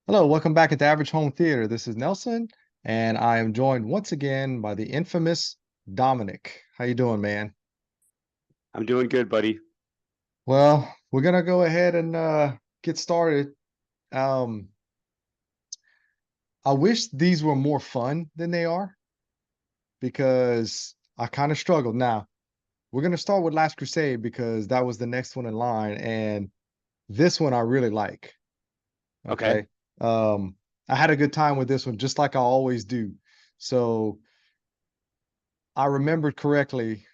Hello, welcome back at the Average Home Theater. This is Nelson, and I am joined once again by the infamous Dominic. How you doing, man? I'm doing good, buddy. Well, we're gonna go ahead and get started. Um, I wish these were more fun than they are because I kind of struggled. Now, we're gonna start with Last Crusade because that was the next one in line, and this one I really like. Okay. Okay. Um, I had a good time with this one, just like I always do. So I remembered correctly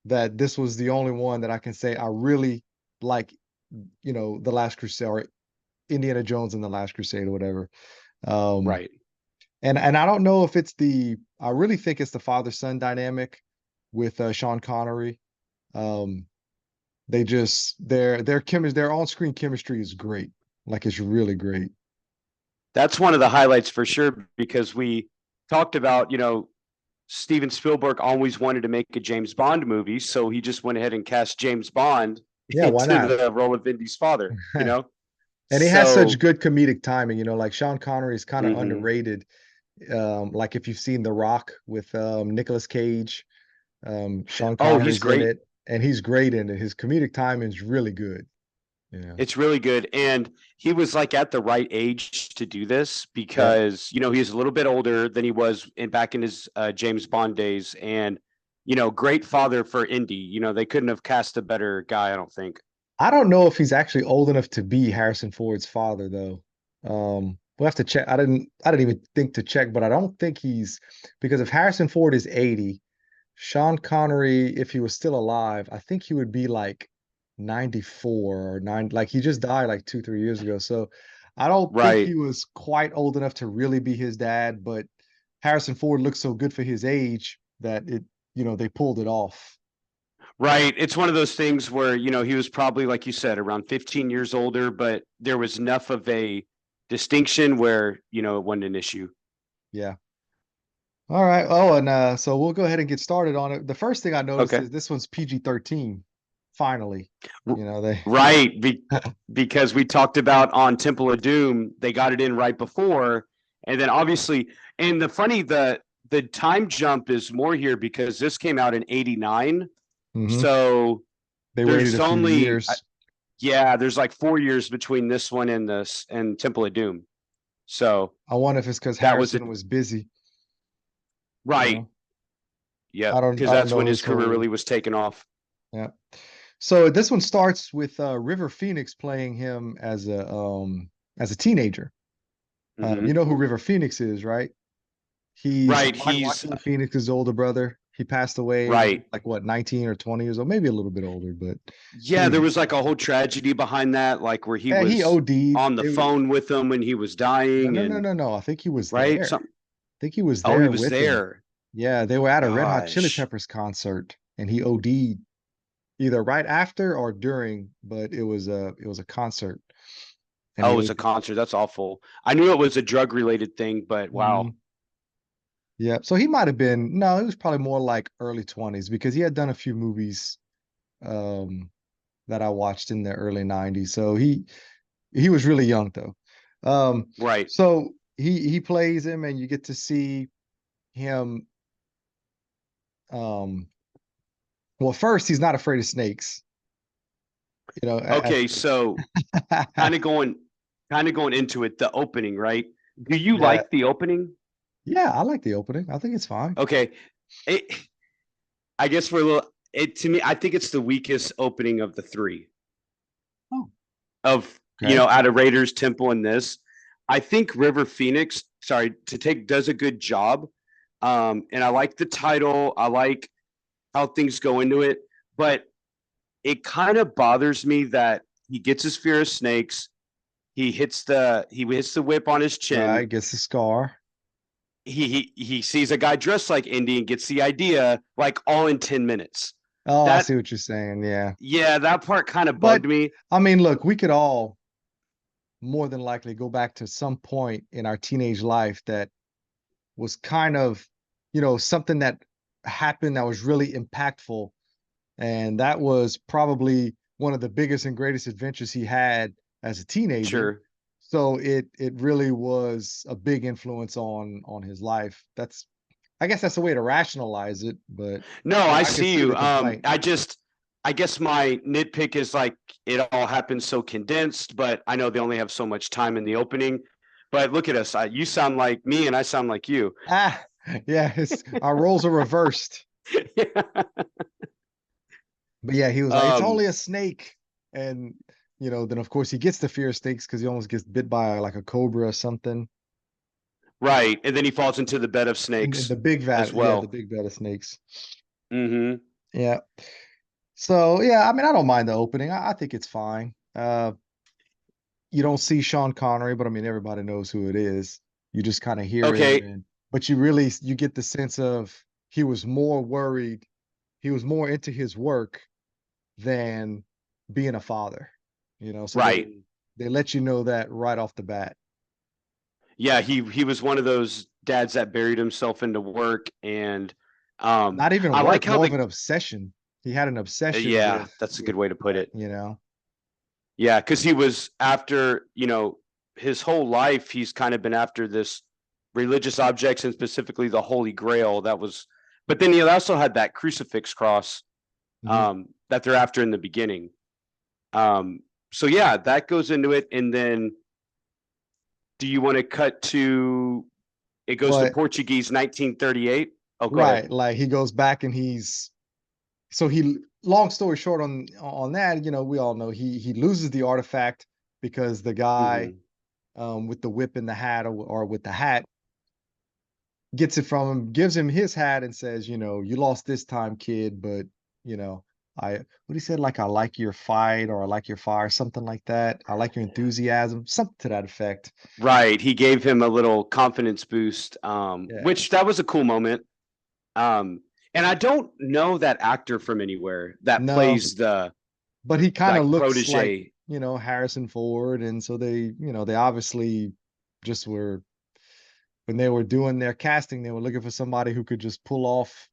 that this was the only one that I can say I really like, The Last Crusade or Indiana Jones and the Last Crusade or whatever. Um, Right. and I don't know if I really think it's the father-son dynamic with Sean Connery. Um, their on-screen chemistry is great. Like it's really great. That's one of the highlights for sure because we talked about, Steven Spielberg always wanted to make a James Bond movie, so he just went ahead and cast James Bond Yeah, why into not? the role of Indy's father. And he has such So, good comedic timing, like Sean Connery is kind of mhm. underrated. Like if you've seen The Rock with Nicolas Cage, Sean Oh, he's Connery's in great. it, and he's great in it. His comedic timing is really good. Yeah. It's really good. And he was like at the right age to do this Yeah. because, he's a little bit older than he was back in his James Bond days. And, great father for Indy. They couldn't have cast a better guy, I don't think. I don't know if he's actually old enough to be Harrison Ford's father, though. We'll have to check. I didn't even think to check, but I don't think he's because if Harrison Ford is 80, Sean Connery, if he was still alive, I think he would be like 94 or nine. Like he just died like 2, 3 years ago. So I don't think he Right. was quite old enough to really be his dad, but Harrison Ford looks so good for his age that they pulled it off. Right. It's one of those things where, he was probably, like you said, around 15 years older, but there was enough of a distinction where, it wasn't an issue. Yeah. All right. Oh, and so we'll go ahead and get started on it. The first thing I noticed Okay. is this one's PG-13. Finally, R- they Right. Because we talked about on Temple of Doom, they got it in right before. And then obviously, and the time jump is more here because this came out in 89. hmm So they waited there's a few only, years. yeah, there's like 4 years between this one and this and Temple of Doom. So I wonder if it's because that was Harrison it. was busy, you Right. know. Yep. Because I don't that's know when his his career whole really was taken off. yeah. So this one starts with River Phoenix playing him as a teenager. You Hmm. know who River Phoenix is, right? He's Right. Joaquin Phoenix's older brother. He passed away when he was Right. like what, 19 or 20 years old, maybe a little bit older, but he Yeah, was there was young. like a whole tragedy behind that, like where he Yeah, he was OD'd. on the phone with them when he was No, dying no, no, and no, no. I think he was right? there. Something. I think he was Oh, he there was with him. there. Yeah, they were at a Red Hot Chili Gosh. Peppers concert and he OD'd either right after or during, but it was a concert and Oh, he it was a OD'd. concert. That's awful. I knew it was a drug related thing, but wow. Mhm. Yeah, so he might have been no, it was probably more like early 20s because he had done a few movies um that I watched in the early 90s. So he was really young though. Um Right. so he plays him and you get to see him um well first he's not afraid of snakes, at Okay, so kind of going kind of going into it, the opening, right? Do you yeah. like the opening? Yeah, I like the opening. I think it's fine. Okay. It, I guess we're a little it to me, I think it's the weakest opening of the three. Oh, Of okay. out of Raiders, Temple, and this. I think River Phoenix, sorry, to take does a good job. And I like the title. I like how things go into it, but it kind of bothers me that he gets his fear of snakes. He hits the whip on his chin. Right, gets the scar. He sees a guy dressed like Indy and gets the idea like all in 10 minutes. Oh, I That see what you're saying. Yeah. Yeah, that part kind of But bugged me. I mean, look, we could all more than likely go back to some point in our teenage life that was kind of, something that happened that was really impactful. And that was probably one of the biggest and greatest adventures he had as a teenager. Sure. So it really was a big influence on his life. That's I guess that's the way to rationalize it, but No, yeah, I I can see see you. the complaint. I guess my nitpick is like it all happens so condensed, but I know they only have so much time in the opening. But look at us. You sound like me and I sound like you. Ah, yeah, our roles are reversed. Yeah. But yeah, he was like, it's Um, only a snake. And then of course he gets the fear of snakes because he almost gets bit by like a cobra or something. right. And then he falls into the bed of In snakes the big as vat, yeah, the well. big vat of snakes. Hmm. Yeah. So yeah, I mean, I don't mind the opening. I think it's fine. You don't see Sean Connery, but I mean, everybody knows who it is. You just kind of hear him, Okay. and but you get the sense of he was more worried, he was more into his work than being a father. So Right. they let you know that right off the bat. Yeah. He was one of those dads that buried himself into work, and Not even I like work, how more of the an obsession. He had an obsession yeah, that's a with good way to put that, it. you know. Yeah, because he was after, his whole life, he's kind of been after this religious objects and specifically the Holy Grail. But then he also had that crucifix cross Mhm. that they're after in the beginning. Um, so yeah, that goes into it. And then do you want to cut to it goes to But Portuguese 1938? Oh, go ahead. right, like he goes back and he long story short on that, we all know he loses the artifact because the guy Hmm. with the whip and the hat or with the hat gets it from him, gives him his hat and says, you lost this time, kid, but you know, what he said, like I like your fight or I like your fire, something like that. I like your enthusiasm, something to that effect. Right. He gave him a little confidence boost, Yeah. which that was a cool moment. Um, and I don't know that actor from anywhere that No, plays the but he kind of like looks like, protege. Harrison Ford. And so they obviously just were when they were doing their casting, they were looking for somebody who could just pull off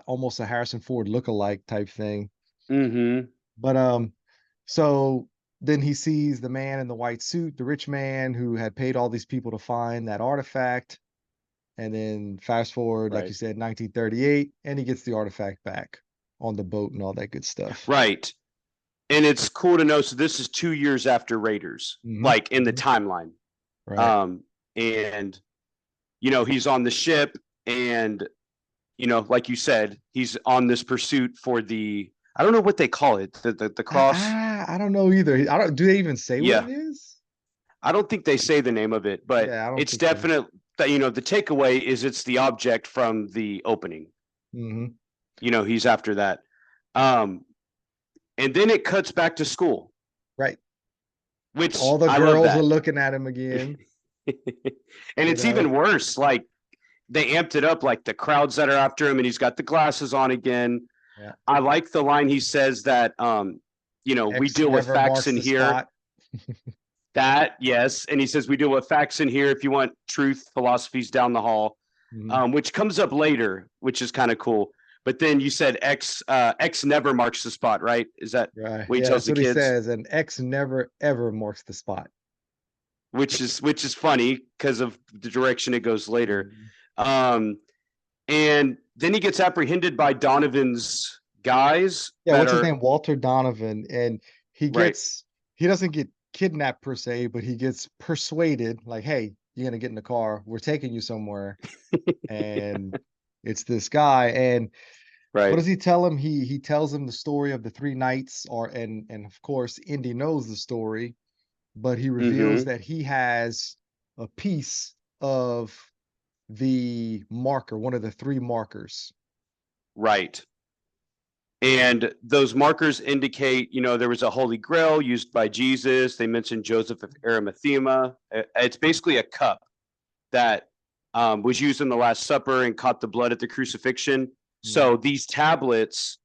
almost a Harrison Ford look-alike type thing. Mm-hmm. But so then he sees the man in the white suit, the rich man who had paid all these people to find that artifact. And then fast forward, like you Right. said, 1938, and he gets the artifact back on the boat and all that good stuff. Right. And it's cool to know. So this is 2 years after Raiders, Hmm. like in the Hmm. timeline. Right. Um, and he's on the ship, and like you said, he's on this pursuit for the I don't know what they call it, the cross. I don't know either. I don't. Do they even say what Yeah, it is? I don't think they say the name of it, but Yeah, I don't it's think so. definite that the takeaway is it's the object from the opening. Hmm. He's after that. Um, and then it cuts back to school, Right. which All the I love girls are that. looking at him And again. it's even worse. Like they amped it up, like the crowds that are after him, and he's got the glasses on again. Yeah. I like the line he says that, we X deal with never facts marks in the here. spot. That, yes. And he says, we deal with facts in here. If you want truth, philosophies down the hall, Mhm. which comes up later, which is kind of cool. But then you said X never marks the spot, right? Is that Right. what he Yeah, tells that's the what he kids? says. And X never ever marks the spot. Which is funny because of the direction it goes later. Mhm. Um, and then he gets apprehended by Donovan's guys Yeah, that what's his are name? Walter Donovan. And he right. gets he doesn't get kidnapped per se, but he gets persuaded, like, hey, you're gonna get in the car. We're taking you somewhere. And it's this guy. And what Right. does he tell him? He tells him the story of the three knights, and of course, Indy knows the story, but he reveals Mm-hmm. that he has a piece of the marker, one of the three markers. Right. And those markers indicate, there was a holy grail used by Jesus. They mentioned Joseph of Arimathea. It's basically a cup that was used in the Last Supper and caught the blood at the crucifixion. Mhm. So these tablets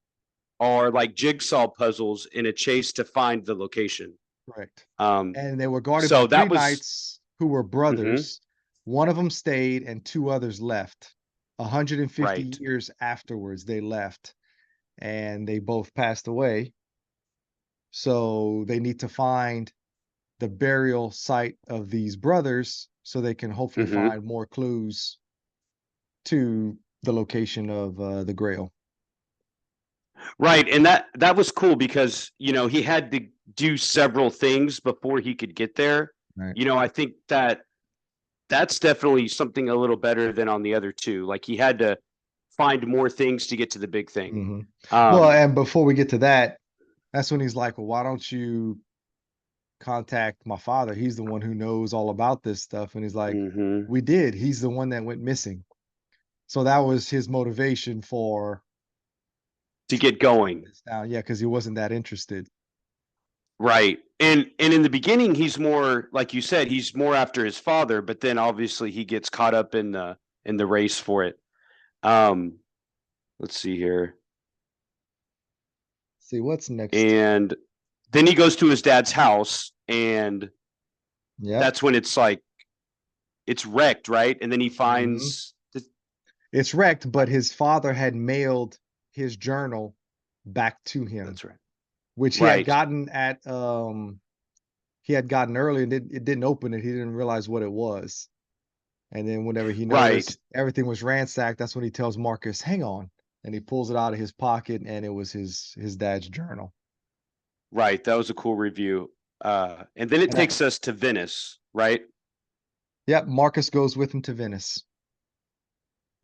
are like jigsaw puzzles in a chase to find the location. Correct. Um, And they were guarded by so three that was knights who were mhm, brothers. One of them stayed and two others left. 150 right. years afterwards, they left and they both passed away. So they need to find the burial site of these brothers so they can hopefully Hmm. find more clues to the location of the Grail. Right, and that was cool because he had to do several things before he could get there. Right. I think that's definitely something a little better than on the other two. Like he had to find more things to get to the big thing. Hmm. Well, Um, and before we get to that, that's when he's like, "Well, why don't you contact my father? He's the one who knows all about this stuff." And he's like, mhm. "We did. He's the one that went missing." So that was his motivation for To get going. this down. Yeah, because he wasn't that interested. Right. And in the beginning he's more like you said, he's more after his father, but then obviously he gets caught up in the race for it. Um, let's see here. See what's next. And then he goes to his dad's house and Yep. that's when it's like it's wrecked, right? And then he Hmm. finds the, It's wrecked, but his father had mailed his journal back to him, that's right. which Right. he had gotten early and it didn't open it. He didn't realize what it was. And then whenever he Right. noticed everything was ransacked, that's when he tells Marcus, "Hang on." And he pulls it out of his pocket and it was his dad's journal. Right. That was a cool review. And then it And I, takes us to Venice, right? yep, Marcus goes with him to Venice.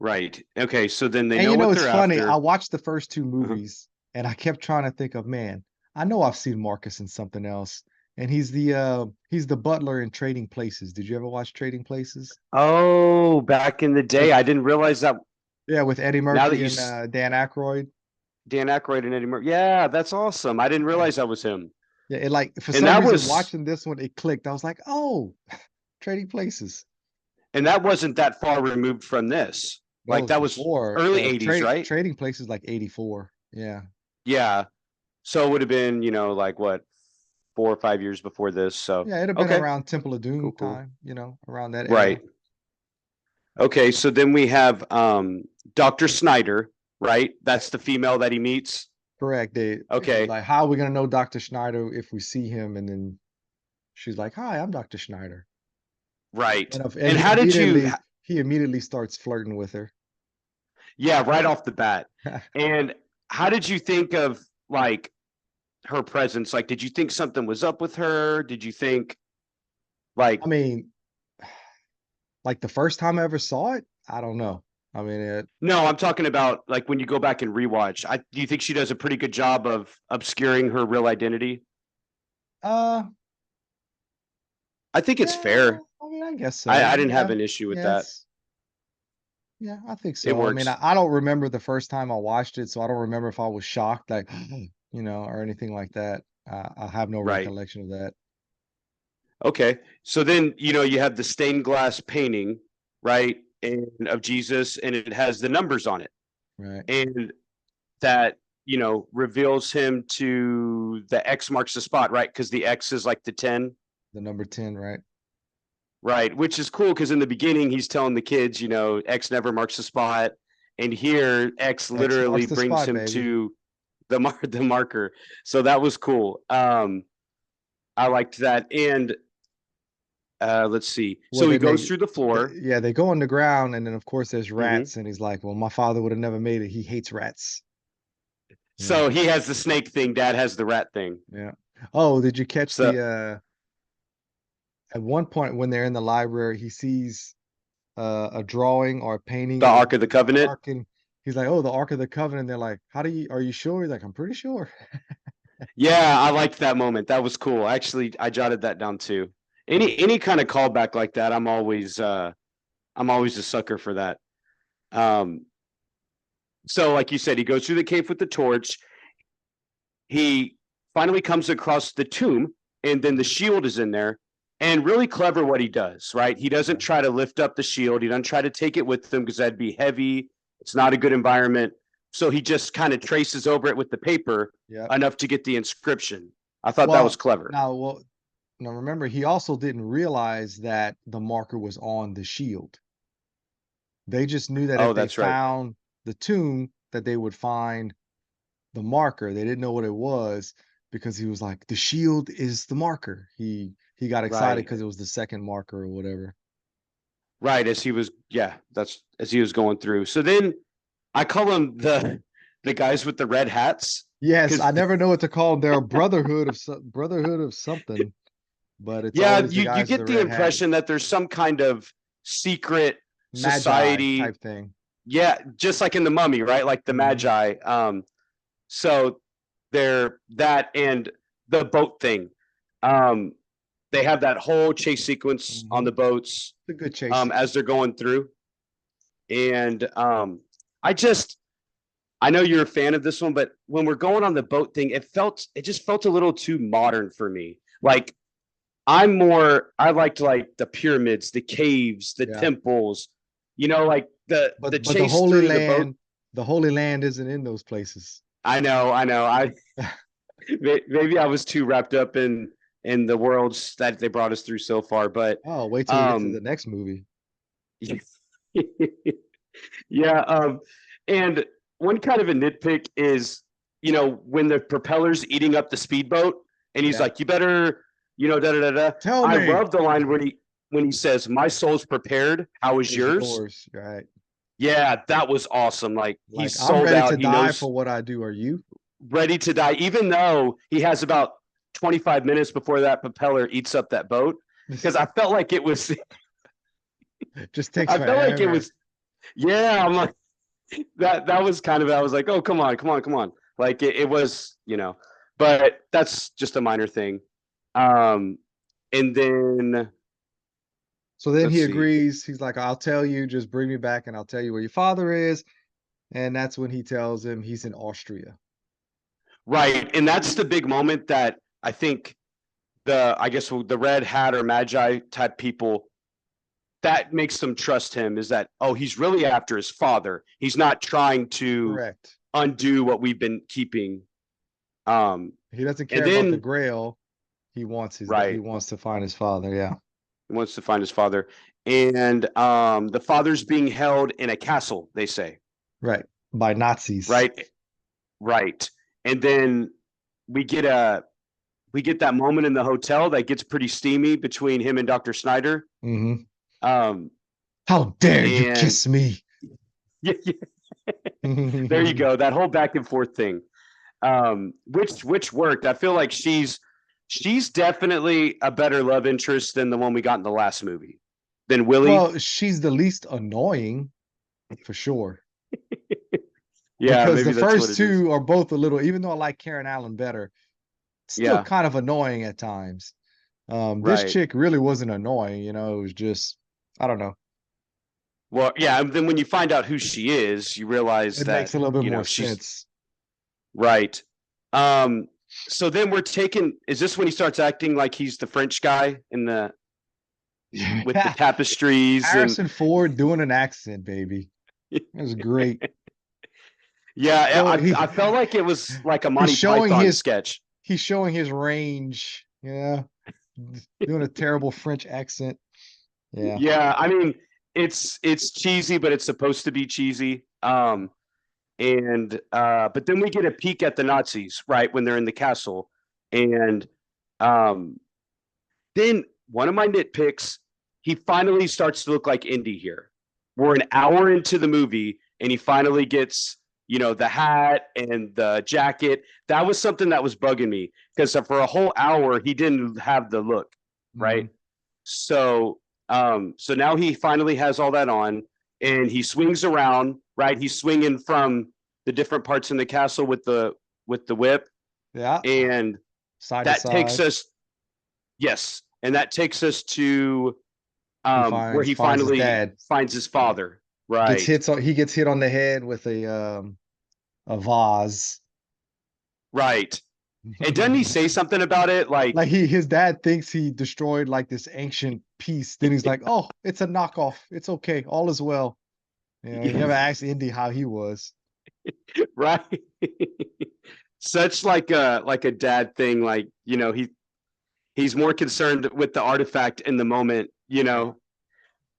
Right. Okay, so then they And know you know, what it's they're funny. I after. watched the first two Uh-huh. movies and I kept trying to think of, man, I know I've seen Marcus in something else. And he's the butler in Trading Places. Did you ever watch Trading Places? Oh, back in the With day, I didn't realize that. Yeah, with Eddie Now that Murphy you and Dan Aykroyd. Dan Aykroyd and Eddie Murphy. Yeah, that's awesome. I didn't Yeah. realize that was him. Yeah, it like for And some that reason was watching this one, it clicked. I was like, oh, Trading Places. and that wasn't that far removed from this. That Like was that was before early 80s, right? Trading Places like 84. Yeah. Yeah. So it would have been, like what, 4 or 5 years before this. So Yeah, it'd have been okay, around Temple of cool, Doom cool. time, around that era. Right. Okay, so then we have Dr. Snyder, right? Right. That's the female that he meets. Correct. He's Okay, like, how are we gonna know Dr. Schneider if we see him? And then she's like, "Hi, I'm Dr. Schneider." right. And And how did you he immediately starts flirting with her. yeah, right off the bat. And how did you think of like her presence? Like, did you think something was up with her? Did you think like I mean, like the first time I ever saw it, I don't know. I mean, no, I'm talking about like when you go back and rewatch. Do you think she does a pretty good job of obscuring her real identity? uh, I think it's yeah, fair. I mean, I guess I so. didn't have Yeah, an issue with yeah, that. it's yeah, I think It so. I mean, works. I don't remember the first time I watched it, so I don't remember if I was shocked, like, or anything like that. I have no Right. recollection of that. Okay. So then, you have the stained glass painting, right? And of Jesus, and it has the numbers on it. Right. And that, reveals him to the X marks the spot, right? Because the X is like the 10. The number 10, right? Right. Which is cool because in the beginning he's telling the kids, X never marks the spot. And here X X literally marks the brings spot, him baby. to the marker. So that was cool. I liked that. And let's see. Well, So he then goes through the floor. yeah, they go on the ground, and then of course there's Hmm. rats, and he's like, "Well, my father would have never made it. He hates rats." Yeah, So he has the snake thing. Dad has the rat thing. yeah. Oh, did you catch So at one point when they're in the library, he sees a drawing or a painting the of Ark of the the Covenant. Ark, and he's like, "Oh, the Ark of the Covenant." They're like, are you sure?" He's like, "I'm pretty sure." Yeah, I liked that moment. That was cool. Actually, I jotted that down too. Any kind of callback like that, I'm always a sucker for that. Um, so like you said, he goes through the cave with the torch. He finally comes across the tomb, and then the Mhm. shield is in there. And really clever what he does, right? He doesn't Yeah. try to lift up the shield. He doesn't try to take it with him because that'd be heavy. It's not a good environment. So he just kind of traces over it with the paper Yep. enough to get the inscription. I thought that was Well, clever. now remember, he also didn't realize that the marker was on the shield. They just knew that Oh, if they that's right. found the tomb, that they would find the marker. They didn't know what it was because he was like, "The shield is the marker." He he got excited Right. because it was the second marker or whatever. Right. As he was, yeah, that's as he was going through. So then I call them the guys with the red hats Yes, I because never know what to call them. They're a brotherhood of something, but it's yeah, always the you guys with the get the red hat, impression that there's some kind of secret magi society. type thing. Yeah, just like in the Mummy, right? Like the Hmm. Magi. So they're that and the boat thing. Um, they have that whole chase sequence on Hmm. the boats It's a good chase as they're sequence. going through. And I just I know you're a fan of this one, but when we're going on the boat thing, it just felt a little too modern for me. Like I liked like the pyramids, the caves, the Yeah, temples, like the but the chase Holy through the boat. Land, the Holy Land isn't in those places. I know. I maybe I was too wrapped up in the worlds that they brought us through so far, but Oh, wait till we get to um the next movie. yeah, and one kind of a nitpick is, when the propeller's eating up the speedboat and he's Yeah, like, you better, da da da da. tell I me love the line when he says, my soul's prepared, how is is yours? yours, right? Yeah, that was awesome. Like Like he's I'm sold ready out. to He die knows for what I do. Are you? ready to die, even though he has about 25 minutes before that propeller eats up that boat. Because I felt like it was, Just takes I felt like it forever. was, yeah. I'm like that was kind of. I was like, oh come on, come on, come on. Like it was, but that's just a minor thing. Um, and then So then let's he see. agrees. He's like, I'll tell you, just bring me back and I'll tell you where your father is. And that's when he tells him he's in Austria. Right, and that's the big moment that I think I guess the red hat or magi type people that makes them trust him is that, oh, he's really after his father. He's not trying to Correct. undo what we've been keeping. Um, He doesn't and care about the then grail. He right, wants to find his father. Yeah. he wants to find his father, and the father's being held in a castle. They say, Right. By Nazis. right, right, and then we get a we get that moment in the hotel that gets pretty steamy between him and Dr. Snyder. Hmm. Um, How dare you and kiss me? yeah, yeah, there you go. That whole back and forth thing, which worked. I feel like she's definitely a better love interest than the one we got in the last movie, than Willie. Well, she's the least annoying for sure. Yeah, Because the maybe that's what first it is. two are both a little, even though I like Karen Allen better, still Yeah, kind of annoying at times. This right. chick really wasn't annoying, it was just, I don't know. Well, yeah, and then when you find out who she is, you realize It that, makes a little bit more she's sense. right. Um, so then we're taking, is this when he starts acting like he's the French guy with the tapestries and Harrison Ford doing an accent, baby. It was great. yeah, So I felt like it was like a he's Monty showing Python his sketch. he's showing his range. Yeah. Doing a terrible French accent. Yeah. Yeah, I mean, it's cheesy, but it's supposed to be cheesy. And but then we get a peek at the Nazis, right, when they're in the castle. And um then one of my nitpicks, he finally starts to look like Indy here. We're an hour into the movie and he finally gets, the hat and the jacket. That was something that was bugging me because for a whole hour he didn't have the look, right? Hmm. So now he finally has all that on and he swings around, right? He's swinging from the different parts in the castle with the whip, Yeah. and Side to that takes side. us, yes, and that takes us to He where finds he finds his finally dad. finds his Yeah. father. Right, He gets hit on the head with a vase. right. And doesn't he say something about it? Like, Like his dad thinks he destroyed like this ancient piece. Then he's like, "Oh, it's a knockoff. It's okay. All is well." He never asked Indy how he was. right. Such like a dad thing. Like, he's more concerned with the artifact in the moment, Yeah.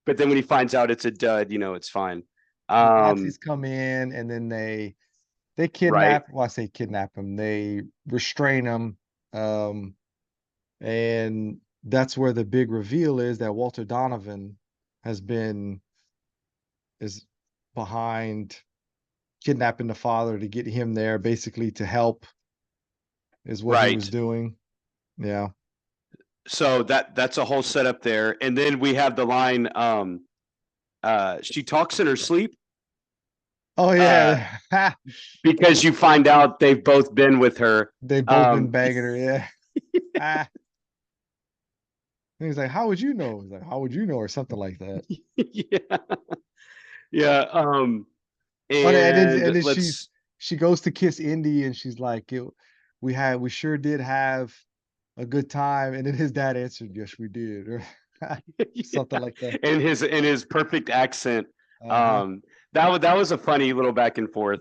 but then when he finds out it's a dud, it's fine. The Um, Nazis come in and then they right. kidnap, well, I say kidnap him. They restrain him. Um, and that's where the big reveal is that Walter Donovan has been is behind kidnapping the father to get him there, basically to help, is what he was Right. doing. Yeah. So that's a whole setup there. And then we have the line, she talks in her sleep. Oh Uh, yeah. because you find out they've both been with her. They've both been Um, bagging her. Yeah. Ah. And he's like, "How would you know?" He's like, "How would you know?" or something like that. yeah, yeah. Oh, And and then let's she goes to kiss Indy, and she's like, we sure did have a good time." And then his dad answered, "Yes, we did," or something yeah, like that. in his perfect accent. Uh-huh. That was a funny little back and forth.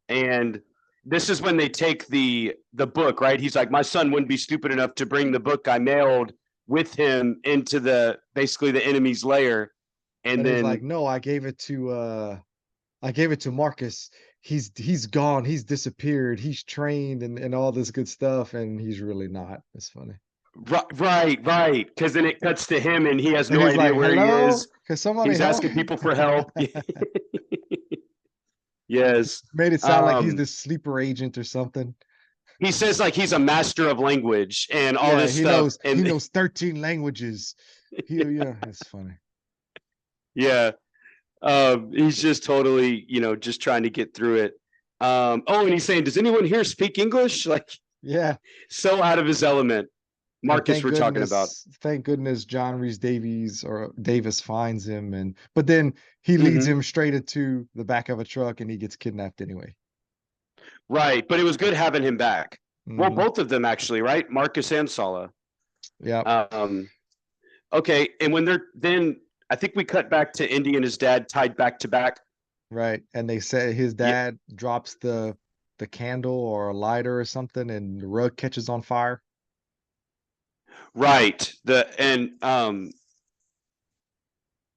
And this is when they take the book, right? He's like, my son wouldn't be stupid enough to bring the book I mailed with him into the basically the enemy's lair. And And he's like, then "No, I gave it to Marcus. He's gone. He's disappeared. He's trained and all this good stuff, and he's really not." It's funny. right, because then it cuts to him and he has And no he's idea like, where he "Hello, is. can somebody He's help?" asking people for help. Yes. Made it sound like he's Um, this sleeper agent or something. he says like he's a master of language and all Yeah, this stuff. he And knows 13 languages. Yeah, it's funny. yeah, he's just totally, just trying to get through it. Oh, and he's saying, does anyone here speak English? Like Yeah. so out of his element. And Marcus, we're talking about. thank goodness John Reese Davis finds him, and but then he leads Hmm. him straight into the back of a truck and he gets kidnapped anyway. Right. But it was good having him back. Well, Hmm. both of them actually, right? Marcus and Sala. Yep. Um, okay. And when they're then I think we cut back to Indy and his dad tied back to back. Right. And they say his Yeah, dad drops the candle or a lighter or something, and the rug catches on fire. right. The and let's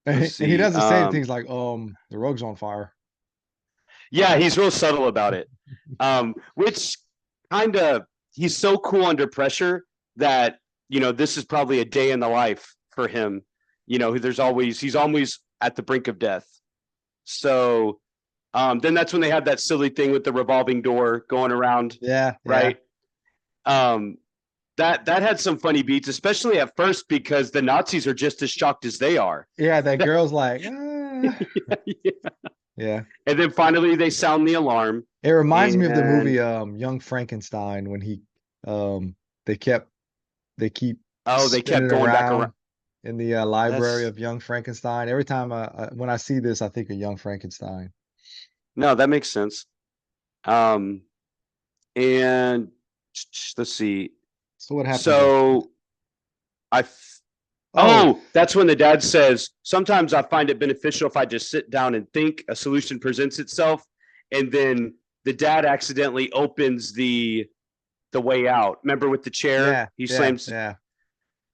And he see. doesn't say anything. He's like, the rug's on fire. Yeah, he's real subtle about it. Which kind of he's so cool under pressure that this is probably a day in the life for him. He's always at the brink of death. So then that's when they had that silly thing with the revolving door going around, Yeah, yeah. right? Um, that had some funny beats, especially at first because the Nazis are just as shocked as they are. Yeah, that girl's like, ah. Yeah. Yeah. And then finally they sound the alarm, It reminds me of the and movie Young Frankenstein when he um they kept they keep oh, they spinning kept going back around. around in the library That's of Young Frankenstein. Every time when I see this, I think of Young Frankenstein. no, that makes sense. Um, and let's see. So what happens after that? So I, Oh, oh, that's when the dad says, sometimes I find it beneficial if I just sit down and think a solution presents itself. And then the dad accidentally opens the way out. Remember with the chair? yeah, He yeah, slams. yeah.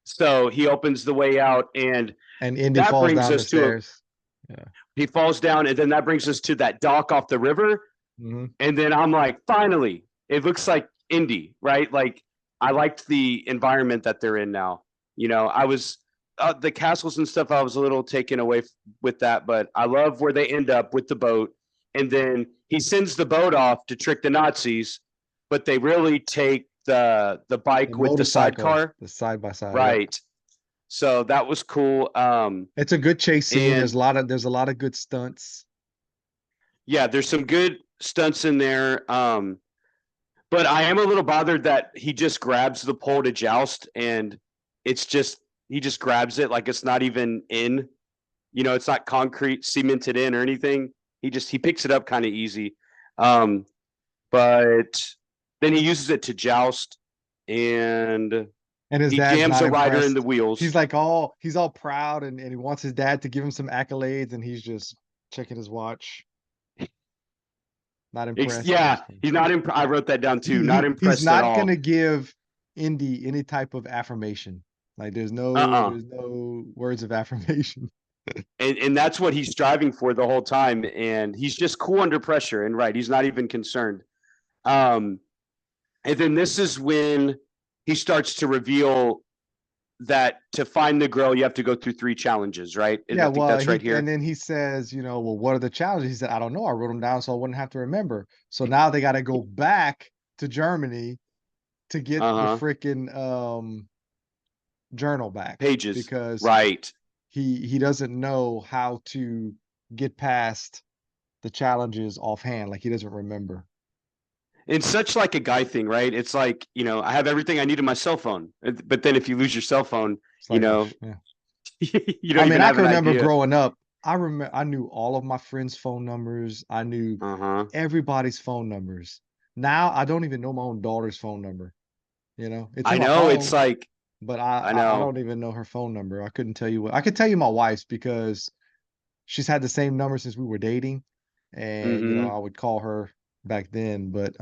So he opens the way out, and And Indy that falls brings down the us to a. stairs. Yeah. He falls down, and then that brings us to that dock off the river. Hmm. And then I'm like, finally, it looks like Indy, right? Like I liked the environment that they're in now. I was the castles and stuff. I was a little taken away with that, but I love where they end up with the boat. And then he sends the boat off to trick the Nazis, but they really take the The bike with the motorcycle, sidecar, the side by side. Yep. right? So that was cool. It's a good chase scene. And There's a lot of good stunts. yeah, there's some good stunts in there. But I am a little bothered that he just grabs the pole to joust and it's just he just grabs it like it's not even in. It's not concrete cemented in or anything. He picks it up kind of easy. Um, but then he uses it to joust and And his he dad's jams not the rider in the impressed. wheels. He's all proud, and he wants his dad to give him some accolades, and he's just checking his watch, not impressed. Yeah, he's not I wrote that down too. Not He's impressed at not all. gonna give Indy any type of affirmation. Like Uh-uh. there's no words of affirmation. And that's what he's striving for the whole time. And he's just cool under pressure. And right, he's not even concerned. Um, and then this is when he starts to reveal that to find the girl, you have to go through 3 challenges, right? And Yeah, I think well, that's he right and here. then he says, well, what are the challenges? He said, I don't know. I wrote them down so I wouldn't have to remember. So now they got to go back to Germany to get the Uh-huh. freaking journal back Pages. because Right. he doesn't know how to get past the challenges offhand. Like he doesn't remember. It's such like a guy thing, right? It's like, I have everything I need in my cell phone. But then if you lose your cell phone, It's you like, oh, know, yeah. you I don't mean, even I have can an remember idea. growing up. I knew all of my friends' phone numbers. I knew Uh-huh. everybody's phone numbers. Now I don't even know my own daughter's phone number. It's in I my know it's phone, like, but I I know. don't even know her phone number. I couldn't tell you what. I could tell you my wife's because she's had the same number since we were dating, and Mm-hmm. I would call her back then. But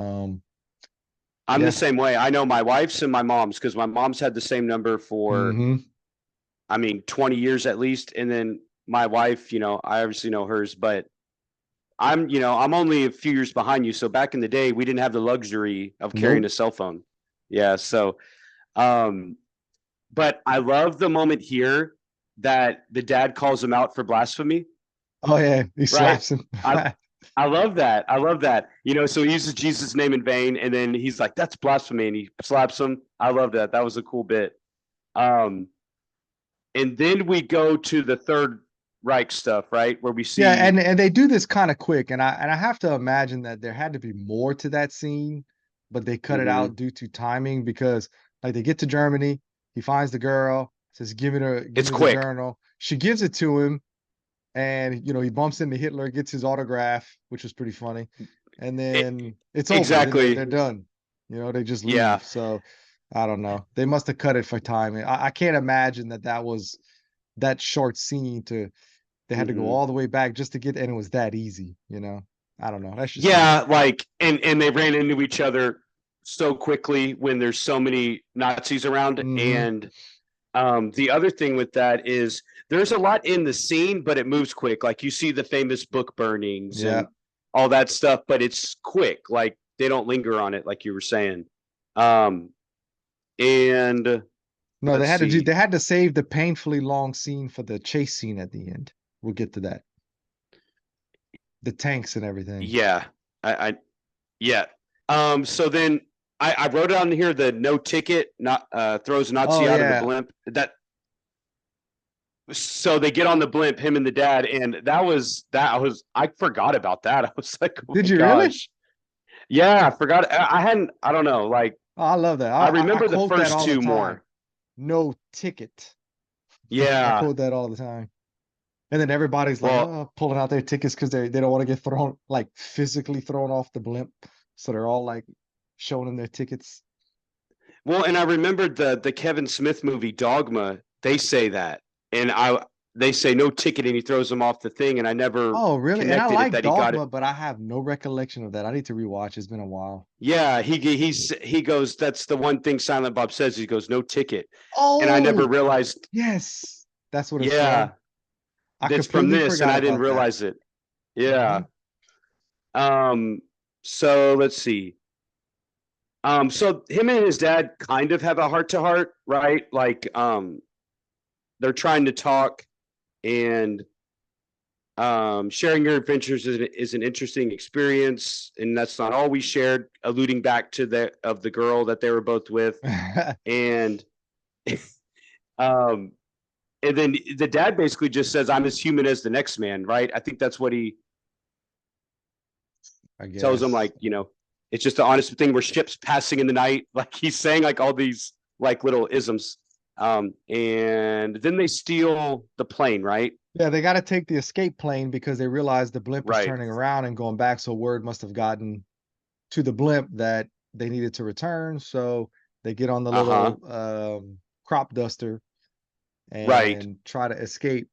I'm the yeah. same way. I know my wife's and my mom's because my mom's had the same number for, Hmm. I mean, 20 years at least. And then my wife, I obviously know hers, but I'm only a few years behind you. So back in the day, we didn't have the luxury of carrying Nope. a cell phone. Yeah. So, um, but I love the moment here that the dad calls him out for blasphemy, Oh yeah, he right? slaps him. I I love that. I love that. So he uses Jesus' name in vain, and then he's like, "That's blasphemy," and he slaps him. I love that. That was a cool bit. Um, and then we go to the Third Reich stuff, right, where we Yeah, see. and they do this kind of quick, and I have to imagine that there had to be more to that scene, but they cut it Mm-hmm. out due to timing because like they get to Germany, he finds the girl, says, give It's me the quick. journal. She gives it to him, and he bumps into Hitler, gets his autograph, which was pretty funny. And It, then it's over. Then they're exactly. done. They just Yeah. leave. So I don't know. They must have cut it for timing. I can't imagine that was that short scene to they had to go Mm-hmm. all the way back just to get, and it was that easy. I don't know. That's just me. Yeah, like and they ran into each other so quickly when there's so many Nazis around. Hmm. And the other thing with that is there's a lot in the scene, but it moves quick. Like you see the famous book burnings Yeah. and all that stuff, but it's quick. Like they don't linger on it, like you were saying. Um, and No, let's see. they had to save the painfully long scene for the chase scene at the end. We'll get to that. The tanks and everything. Yeah, I yeah. So then I wrote on here the no ticket not throws Oh Nazi out of the yeah. blimp. So they get on the blimp, him and the dad, and that was I forgot about that. I was like, oh Did my you really? gosh. Yeah, I forgot. I hadn't. I don't know. Like Oh, I love that. I I remember the quote that first all the two time. more. No ticket. I Yeah. quote that all the time. And then everybody's like, Well, oh, pulling out their tickets because they don't want to get thrown, like physically thrown off the blimp. So they're all like showing them their tickets. and I remembered the Kevin Smith movie Dogma. They say that, and they say no ticket, and he throws them off the thing, and I never Oh, really? And I connected it like that he got it. Dogma, but I have no recollection of that. I need to rewatch. It's been a while. Yeah, he goes. That's the one thing Silent Bob says. He goes no ticket, and I never Oh, realized. yes. That's what it's from. Yeah, I that's from completely this, and forgot I didn't about that. realize it. Hmm. Yeah. Um. So let's see. So him and his dad kind of have a heart to heart, right? Like, they're trying to talk, and sharing your adventures is an interesting experience, and that's not all we shared. Alluding back to the girl that they were both with, and um, and then the dad basically just says, "I'm as human as the next man," right? I think that's what he I tells him, guess. like, it's just the honest thing where ships passing in the night. Like he's saying like all these like little isms. And then they steal the plane, right? Yeah, they got to take the escape plane because they realize the blimp is Right. turning around and going back. So word must have gotten to the blimp that they needed to return. So they get on the Uh-huh. little crop duster Right. and try to escape.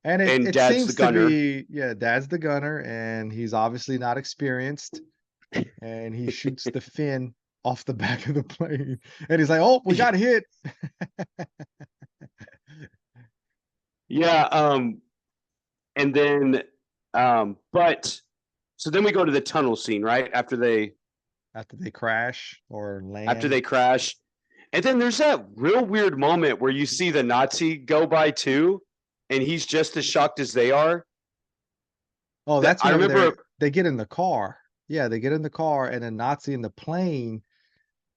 And it And it dad's the seems to gunner. be, yeah, Dad's the gunner, and he's obviously not experienced, and he shoots the fin off the back of the plane, and he's like, "Oh, we got hit." Yeah. And then but so then we go to the tunnel scene, right? After they After they crash or after land. they crash. And then there's that real weird moment where you see the Nazi go by too, and he's just as shocked as they are. Oh, That that's I whenever remember. they get in the car. Yeah, they get in the car, and a Nazi in the plane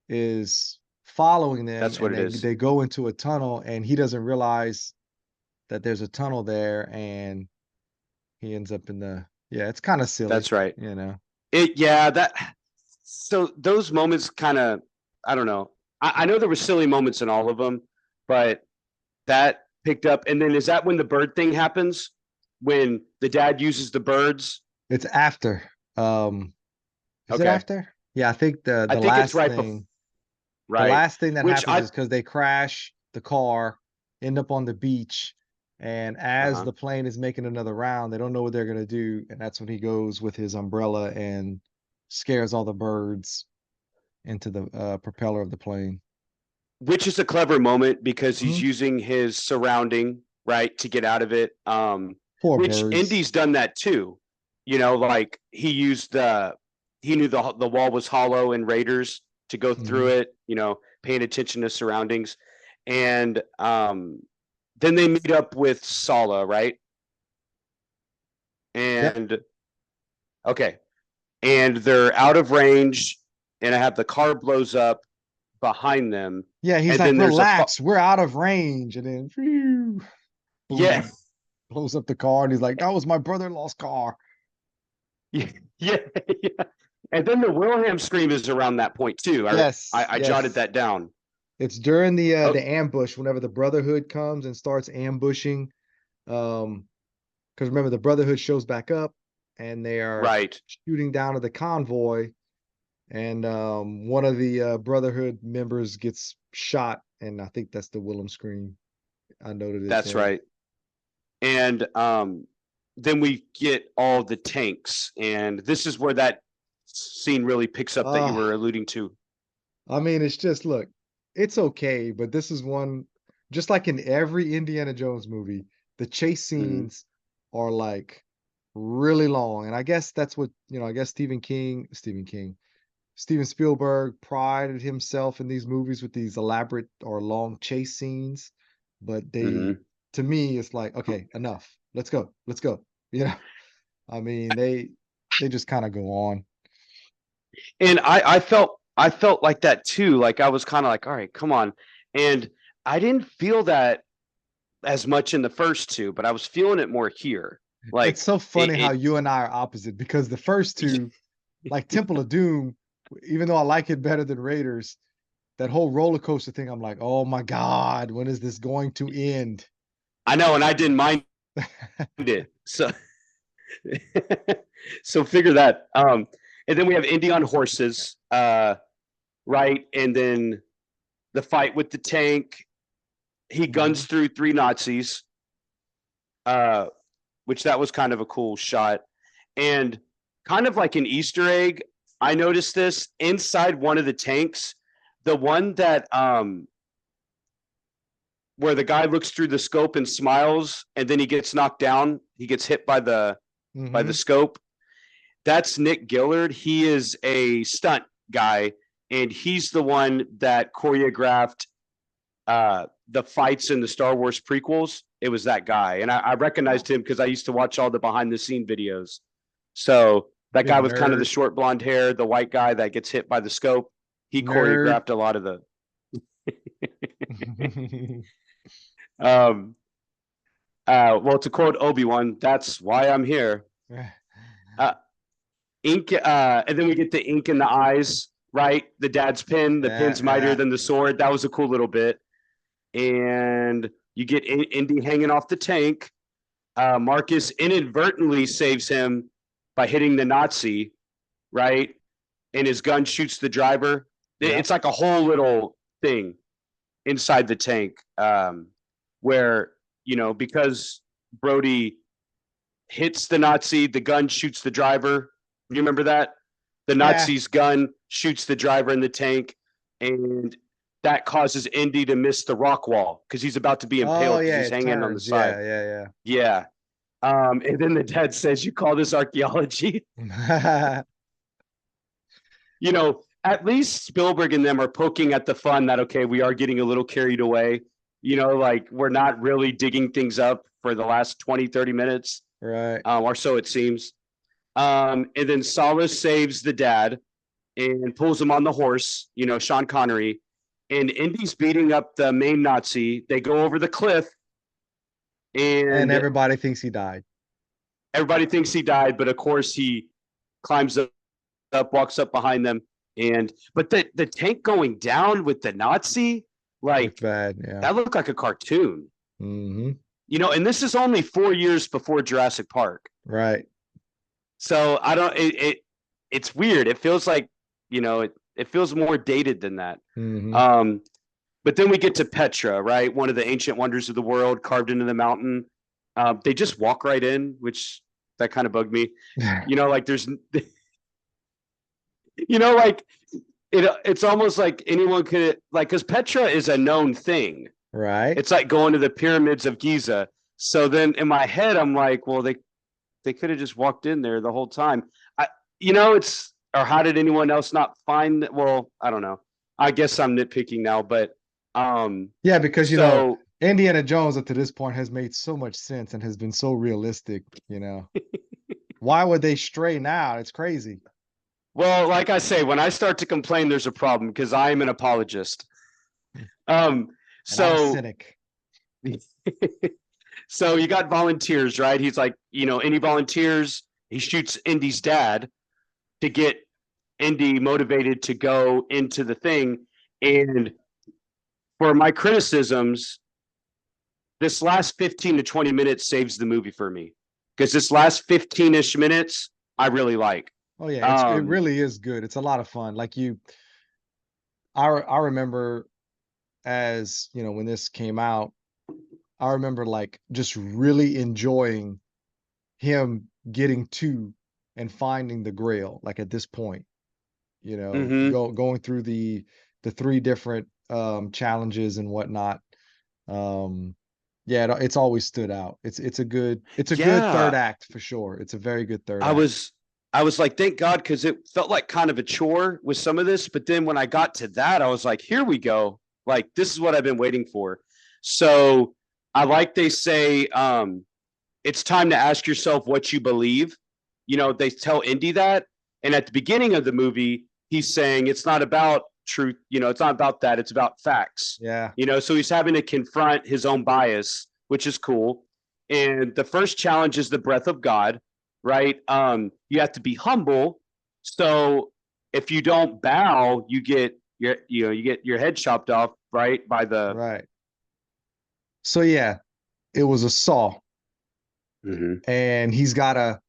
is following them, That's what and it is. they go into a tunnel, and he doesn't realize that there's a tunnel there, and he ends up in the yeah. It's kind of silly, That's right. you know. It yeah, that so those moments kind of, I don't know. I know there were silly moments in all of them, but that picked up. And then is that when the bird thing happens? When the dad uses the birds? It's after. Is it Okay. after? Yeah, I think I think it's right before, the right. last thing that Which happens I is because they crash the car, end up on the beach, and as uh-huh. the plane is making another round, they don't know what they're gonna do, and that's when he goes with his umbrella and scares all the birds into the propeller of the plane. Which is a clever moment because he's Mhm. using his surrounding, right, to get out of it. Poor Which birds. Indy's done that too. Like he knew the wall was hollow in Raiders to go through Mhm. it, paying attention to surroundings. And then they meet up with Sala, right? Yep. And okay. And they're out of range, and I have the car blows up behind them. Yeah, he's And like, then there's a relax, we're out of range, and then phew, yeah, boom, blows up the car, and he's like, that was my brother-in-law's car. yeah, yeah, yeah. And then the Wilhelm scream is around that point too. Yes, I jotted yes. that down. It's during Oh, the ambush whenever the Brotherhood comes and starts ambushing. Because remember the Brotherhood shows back up and they are right. shooting down at the convoy, and one of the Brotherhood members gets shot, and I think that's the Willem scream. I noted it That's there. right. And then we get all the tanks, and this is where that scene really picks up that you Uh, were alluding to. I mean, it's just look, it's okay, but this is one just like in every Indiana Jones movie, the chase Mm-hmm. scenes are like really long. And I guess that's what, I guess Steven Spielberg prided himself in these movies with these elaborate or long chase scenes. But Mm-hmm. to me, it's like, okay, enough. Let's go. Let's go. You know, I mean, they just kind of go on. And I felt like that too. Like I was kind of like, all right, come on. And I didn't feel that as much in the first two, but I was feeling it more here. It's Like so funny how it, you and I are opposite because the first it two, like Temple of Doom, even though I like it better than Raiders, that whole roller coaster thing, I'm like, oh my God, when is this going to end? I know, and I didn't mind it. So so figure that. And then we have Indy on horses, right? And then the fight with the tank. He guns Mhm. through three Nazis, uh, which that was kind of a cool shot. And kind of like an Easter egg, I noticed this inside one of the tanks, the one that where the guy looks through the scope and smiles, and then he gets knocked down. He gets hit by the Mhm. scope. That's Nick Gillard. He is a stunt guy, and he's the one that choreographed the fights in the Star Wars prequels. It was that guy, and I Oh, recognized him because I used to watch all the behind the scene videos. So that guy big with kind of the nerd. short blonde hair, the white guy that gets hit by the scope, he Nerd. choreographed a lot of the. Um, well, to quote Obi-Wan, that's why I'm here. Uh, ink, and then we get the ink in the eyes, right? The dad's pin, the pin's mightier Yeah, than the sword. That was a cool little bit. And you get Indy hanging off the tank. Marcus inadvertently saves him by hitting the Nazi, right? And his gun shoots the driver. yep. It's like a whole little thing inside the tank, where, because Brody hits the Nazi, the gun shoots the driver. You remember that? The Yeah. Nazi's gun shoots the driver in the tank, and that causes Indy to miss the rock wall because he's about to be Oh impaled because yeah, he's it hanging on the turns. side. Yeah, Yeah. And then the dad says, "You call this archaeology?" yeah. you know, at least Spielberg and them are poking at the fun that, okay, we are getting a little carried away. Like we're not really digging things up for the last 20, 30 minutes, Right. or so it seems. And then Solace saves the dad and pulls him on the horse, Sean Connery. And Indy's beating up the main Nazi. They go over the cliff, And and everybody thinks he died. everybody thinks he died, but of course he climbs up, walks up behind them, but the tank going down with the Nazi, Looked like bad. Yeah. that looked like a cartoon. Hmm. And this is only 4 years before Jurassic Park, Right. so I don't. It's weird. It feels like it feels more dated than that. Hmm. Um, but then we get to Petra, right? One of the ancient wonders of the world, carved into the mountain. They just walk right in, which that kind of bugged me. Like there's, like it's almost like anyone could, like, because Petra is a known thing. Right. It's like going to the pyramids of Giza. So then in my head, I'm like, well, they could have just walked in there the whole time. Or how did anyone else not find that? Well, I don't know. I guess I'm nitpicking now, but Yeah, because so Indiana Jones up to this point has made so much sense and has been so realistic. Why would they stray now? It's crazy. well, like I say, when I start to complain, there's a problem because I am an apologist. Um, And I'm a so cynic. so you got volunteers, right? He's like, any volunteers? He shoots Indy's dad to get Indy motivated to go into the thing. And for my criticisms, this last 15 to 20 minutes saves the movie for me, because this last 15-ish minutes I really like. Oh yeah, it Um, really is good. It's a lot of fun. I remember as when this came out, I remember like just really enjoying him getting to and finding the Grail. Like at this point, mhm. going through the three different challenges and whatnot. Um, yeah, it's always stood out. It's a good third Yeah, act for sure. It's a very good third I act. was I was like, thank God, because it felt like kind of a chore with some of this. But then when I got to that, I was like, here we go. Like, this is what I've been waiting for. So I like they say, it's time to ask yourself what you believe. They tell Indy that. And at the beginning of the movie, he's saying it's not about truth. It's not about that. It's about facts. Yeah, So he's having to confront his own bias, which is cool. And the first challenge is the breath of God, right? You have to be humble. So if you don't bow, you get your head chopped off, right? By the right. So yeah, it was a saw, Mhm. and he's got to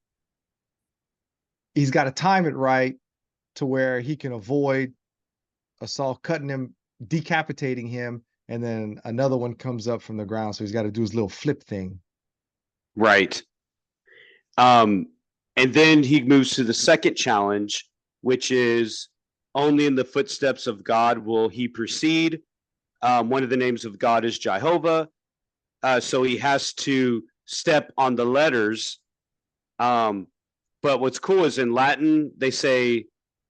time it right to where he can avoid a saw cutting him, decapitating him, and then another one comes up from the ground. So he's got to do his little flip thing. Right. Um, and then he moves to the second challenge, which is only in the footsteps of God will he proceed. One of the names of God is Jehovah. So he has to step on the letters. Um, but what's cool is in Latin, they say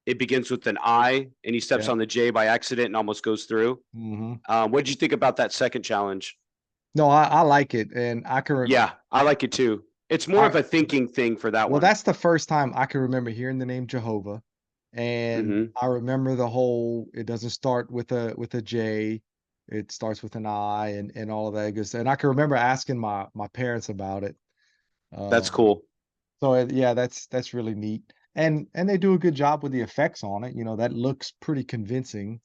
it begins with an I, and he steps Yeah. on the J by accident and almost goes through. Hmm. What did you think about that second challenge? No, I like it, and Yeah, I like it too. It's more of I a thinking thing for that well, one. that's the first time I can remember hearing the name Jehovah, and Hmm. I remember the whole. It doesn't start with a J, it starts with an I, and all of that good stuff. And I can remember asking my parents about it. That's Um, cool. so yeah, that's really neat, and they do a good job with the effects on it. That looks pretty convincing.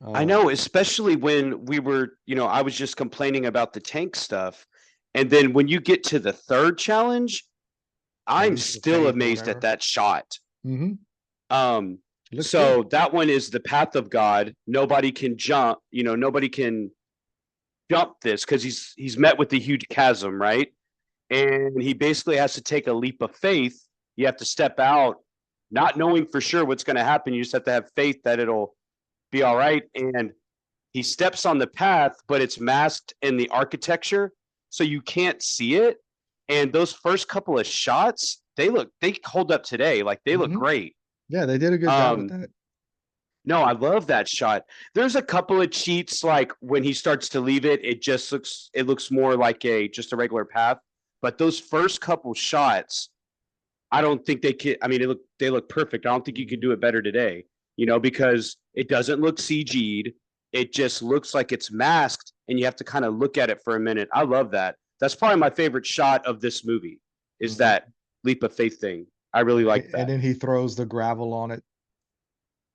I Um, know, especially when I was just complaining about the tank stuff. And then when you get to the third challenge, the I'm leap of still faith or amazed at whatever. that shot. Hmm. Um, Looks good. so that one is the path of God. Nobody can jump, nobody can jump this because he's met with the huge chasm, right? And he basically has to take a leap of faith. You have to step out, not knowing for sure what's going to happen. You just have to have faith that it'll be all right. And he steps on the path, but it's masked in the architecture, so you can't see it. And those first couple of shots, they hold up today. Like they look Hmm. great. Yeah, they did a good job with Um, that. No, I love that shot. There's a couple of cheats, like when he starts to leave it, it looks more like a just a regular path. But those first couple shots, I don't think they can. I mean, they look perfect. I don't think you could do it better today. Because it doesn't look CG'd. It just looks like it's masked, and you have to kind of look at it for a minute. I love that. That's probably my favorite shot of this movie. Is Mhm. that leap of faith thing? I really like And that. then he throws the gravel on it,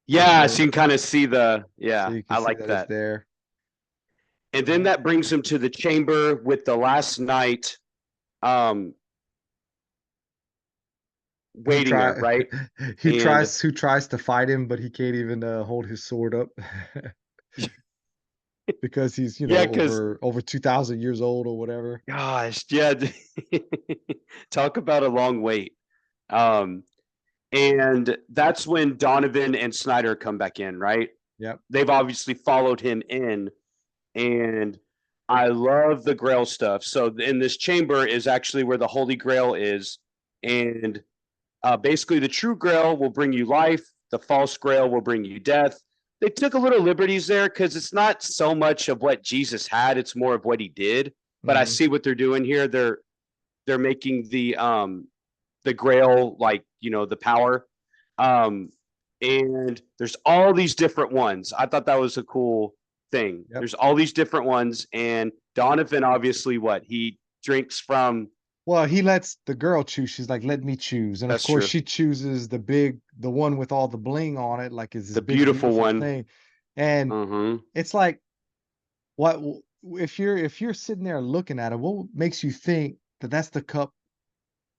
the Yeah, dirt, so you can kind of see so yeah, you can I see like that it's that. there. And then Yeah. that brings him to the chamber with the last night um He waiting there, try right? he And tries to fight him, but he can't even hold his sword up because he's, yeah, because over 2000 years old or whatever. gosh, yeah, talk about a long wait. Um, and that's when Donovan and Snyder come back in, right? Yep. They've obviously followed him in, and I love the Grail stuff. So in this chamber is actually where the Holy Grail is, and basically the true Grail will bring you life, the false Grail will bring you death. They took a little liberties there because it's not so much of what Jesus had; it's more of what he did. But I Hmm. see what they're doing here. They're making the Grail like the power, um, and there's all these different ones. I thought that was a cool thing. Yep. There's all these different ones, and Donovan obviously what he drinks from. Well, he lets the girl choose. She's like, "Let me choose." And of That's course, true. she chooses the one with all the bling on it, like it's this The big, beautiful beautiful one. thing. And Mm-hmm. it's like, what if you're sitting there looking at it, what makes you think that that's the cup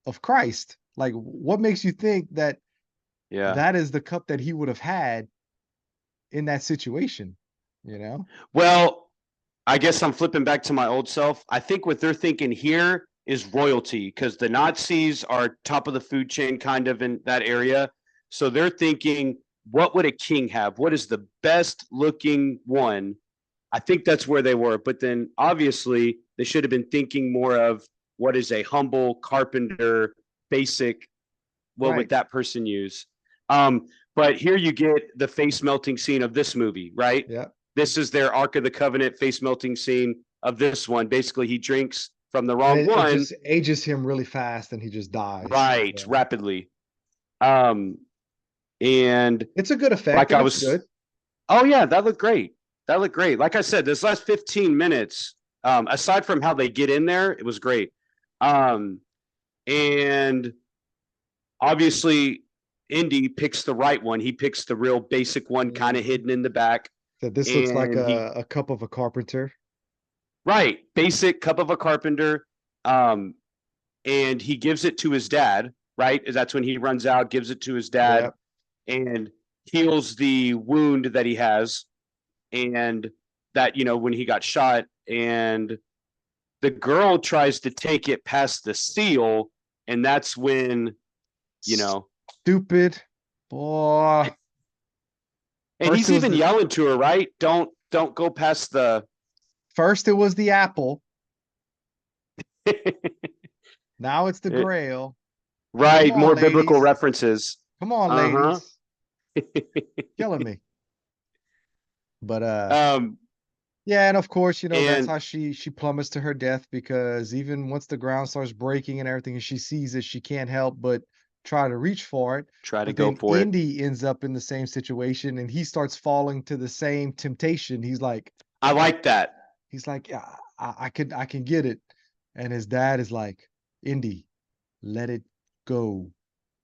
of Christ? Like, what makes you think that Yeah. that is the cup that he would have had in that situation? You know? Well, I guess I'm flipping back to my old self. I think what they're thinking here is royalty because the Nazis are top of the food chain kind of in that area. So they're thinking, what would a king have? What is the best looking one? I think that's where they were. But then obviously they should have been thinking more of what is a humble carpenter, basic, what would Right. that person use? But here you get the face melting scene of this movie, right? Yeah. This is their Ark of the Covenant face melting scene of this one. Basically, he drinks from the And wrong it one, just ages him really fast and he just dies. right, Yeah. rapidly. Um, and It's a good effect. like It I looks was, good. oh yeah, that looked great. That looked great. Like I said, this last 15 minutes, aside from how they get in there, it was great. Um, and obviously, Indy picks the right one. He picks the real basic one, kind of Mhm. hidden in the back. So this looks like And he, a cup of a carpenter. right, basic cup of a carpenter. Um, and he gives it to his dad, right? That's when he runs out, gives it to his dad, Yeah. and heals the wound that he has. And that, when he got shot, and the girl tries to take it past the seal. And that's when, you know, Stupid. Boy. and First he's it was even yelling to her, right? Don't go past the the apple. Now it's the grail. Come right, on, more biblical ladies. references. Come on, Uh-huh. ladies. Killing me. But um, yeah, and of course, that's and how she plummets to her death because even once the ground starts breaking and everything, and she sees it, she can't help but try to reach for it. try to But go then for it. Indy ends up in the same situation and he starts falling to the same temptation. I like that. He's like, "Yeah, I can get it." And his dad is like, "Indy, let it go,"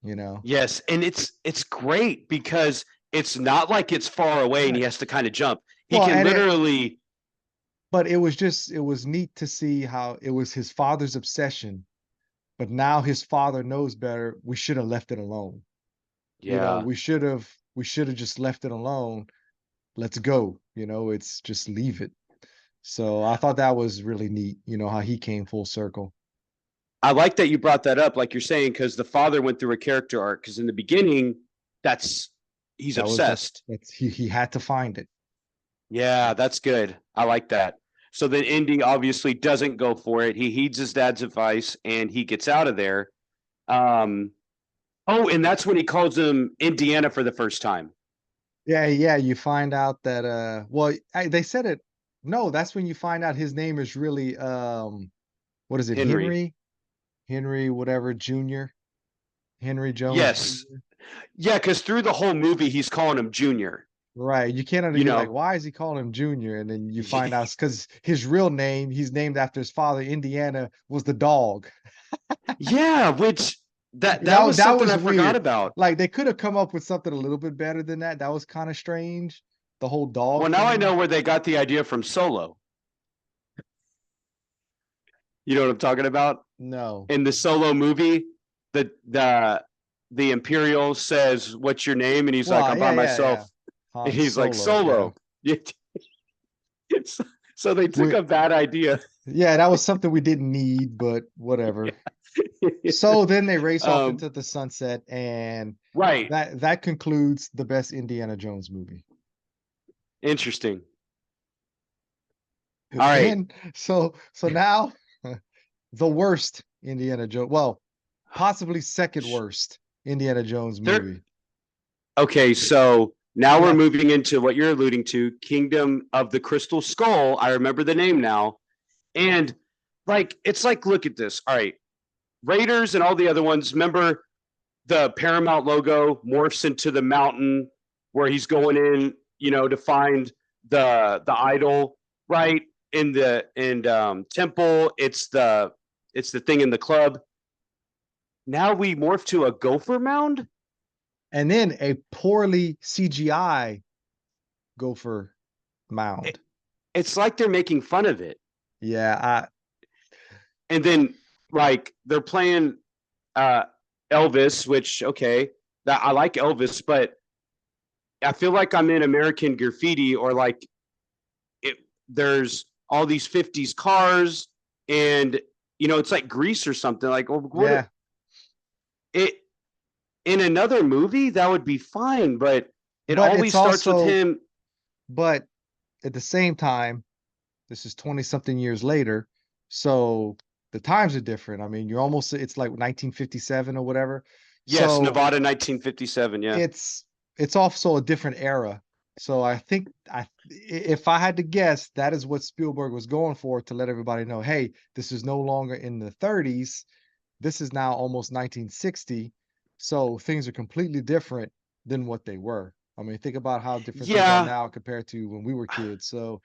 you know? Yes, and it's great because it's not like it's far away and he Right. has to kind of jump. He Well, can and literally but it was neat to see how it was his father's obsession, but now his father knows better. We should have left it alone. yeah. We should have just left it alone. Let's go. It's just leave it. So I thought that was really neat, how he came full circle. I like that you brought that up like you're saying cuz the father went through a character arc cuz in the beginning that's he's obsessed. That's he had to find it. Yeah, that's good. I like that. So then Indy obviously doesn't go for it. He heeds his dad's advice and he gets out of there. Um, oh, and that's when he calls him Indiana for the first time. Yeah, yeah, you find out that well, they said it. No, that's when you find out his name is really what is it? Henry. Henry whatever Jr. Henry Jones Yes. Jr. Yeah, because through the whole movie, he's calling him Junior. Right. You can't You you're like, know. why is he calling him Junior? And then you find out it's because his real name, he's named after his father, Indiana, was the dog. Yeah, which that That was that something was I forgot weird. about. Like they could have come up with something a little bit better than that. That was kind of strange. The whole Well, dog now I thing. know where they got the idea from Solo. You know what I'm talking about? No. In the Solo movie, the the the Imperial says, "What's your name?" And he's like, Well, "I'm by yeah, yeah, myself." yeah. And Han he's like, Solo, yeah. "Solo." So they took We, a bad idea. yeah, that was something we didn't need, but whatever. So then they race off um, into the sunset, and right. that concludes the best Indiana Jones movie. Interesting. All right. Then so now the worst Indiana Jones, well, possibly second worst Indiana Jones There. movie. Okay, so now We we're got moving into what you're alluding to, Kingdom of the Crystal Skull. I remember the name now. And like it's like look at this. All right. Raiders and all the other ones, remember the Paramount logo morphs into the mountain where he's going in, to find the idol, right? In temple, it's the thing in the club. Now we morph to a gopher mound. and then a poorly CGI gopher It, mound. it's like they're making fun of it. Yeah, And then like they're playing uh Elvis, which okay, that I like Elvis, but I feel like I'm in American Graffiti or like it, there's all these 50s cars and it's like Grease or something like what yeah, it in another movie that would be fine, but it but always it's starts with also, him. but at the same time, this is 20 something years later, so the times are different. I mean, it's like 1957 or whatever. Yes, So Nevada 1957. Yeah. it's it's also a different era. So I think if I had to guess, that is what Spielberg was going for to let everybody know, hey, this is no longer in the 30s. This is now almost 1960. So things are completely different than what they were. I mean, think about how different things are Yeah, now compared to when we were kids. So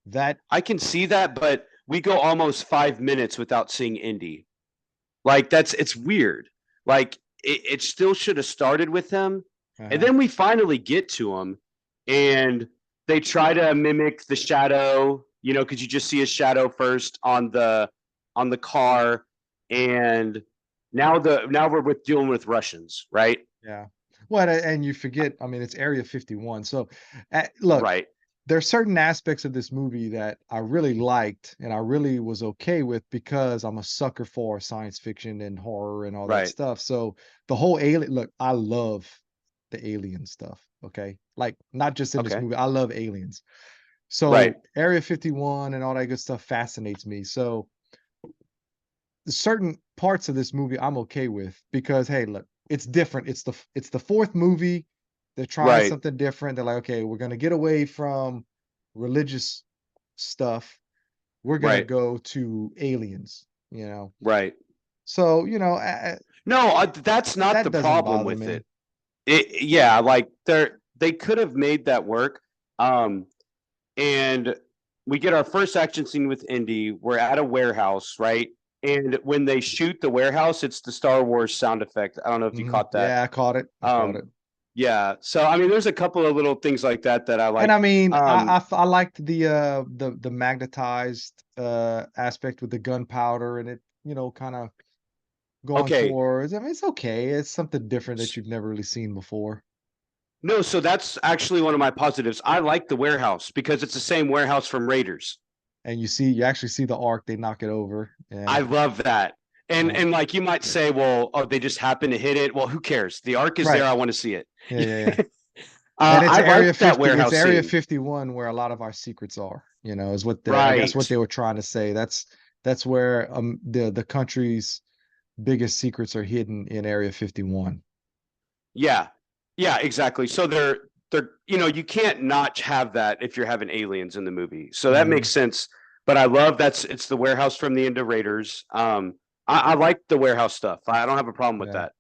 that I can see that, but we go almost 5 minutes without seeing Indy. Like it's weird. Like it still should have started with him, and uh then we finally get to him, and they try to mimic the shadow. Because you just see his shadow first on the car, and now we're dealing with Russians, right? yeah. Well, and you forget, I mean, it's Area 51. So look, Right, there's certain aspects of this movie that I really liked and I really was okay with because I'm a sucker for science fiction and horror and all that right, stuff. So the whole alien, look, I love the alien stuff. Okay. Like not just in this okay, movie, I love aliens. right, So Area 51 and all that good stuff fascinates me. So certain parts of this movie I'm okay with because hey, look, it's different. It's the fourth movie. They're trying right, something different. They're like, okay, we're gonna get away from religious stuff. We're gonna right, go to aliens. right. So, No, that's not the that doesn't problem bother with me. it. Yeah, like they could have made that work. Um, and we get our first action scene with Indy. We're at a warehouse, right? And when they shoot the warehouse, it's the Star Wars sound effect. I don't know if you caught that. Yeah, I caught it. I caught Um, it. yeah. So I mean, there's a couple of little things like that I And like. I mean, Um, I liked the magnetized aspect with the gunpowder and it, kind of going okay. towards. I mean, it's okay. It's something different that you've never really seen before. No, so that's actually one of my positives. I like the warehouse because it's the same warehouse from Raiders. And you actually see the arc, they knock it over. Yeah. I love that. And Yeah. and like you might say, well, oh, they just happen to hit it. Well, who cares? The arc is there. Right. I want to see it. Yeah, yeah, yeah. And I like that It's warehouse Area scene. 51 where a lot of our secrets are, is what I guess what Right. they were trying to say. That's where the country's biggest secrets are hidden in Area 51. Yeah. Yeah, exactly. So they're you can't not have that if you're having aliens in the movie, so that Hmm. makes sense. But I love it's the warehouse from the end of Raiders. I like the warehouse stuff. I don't have a problem with Yeah. that.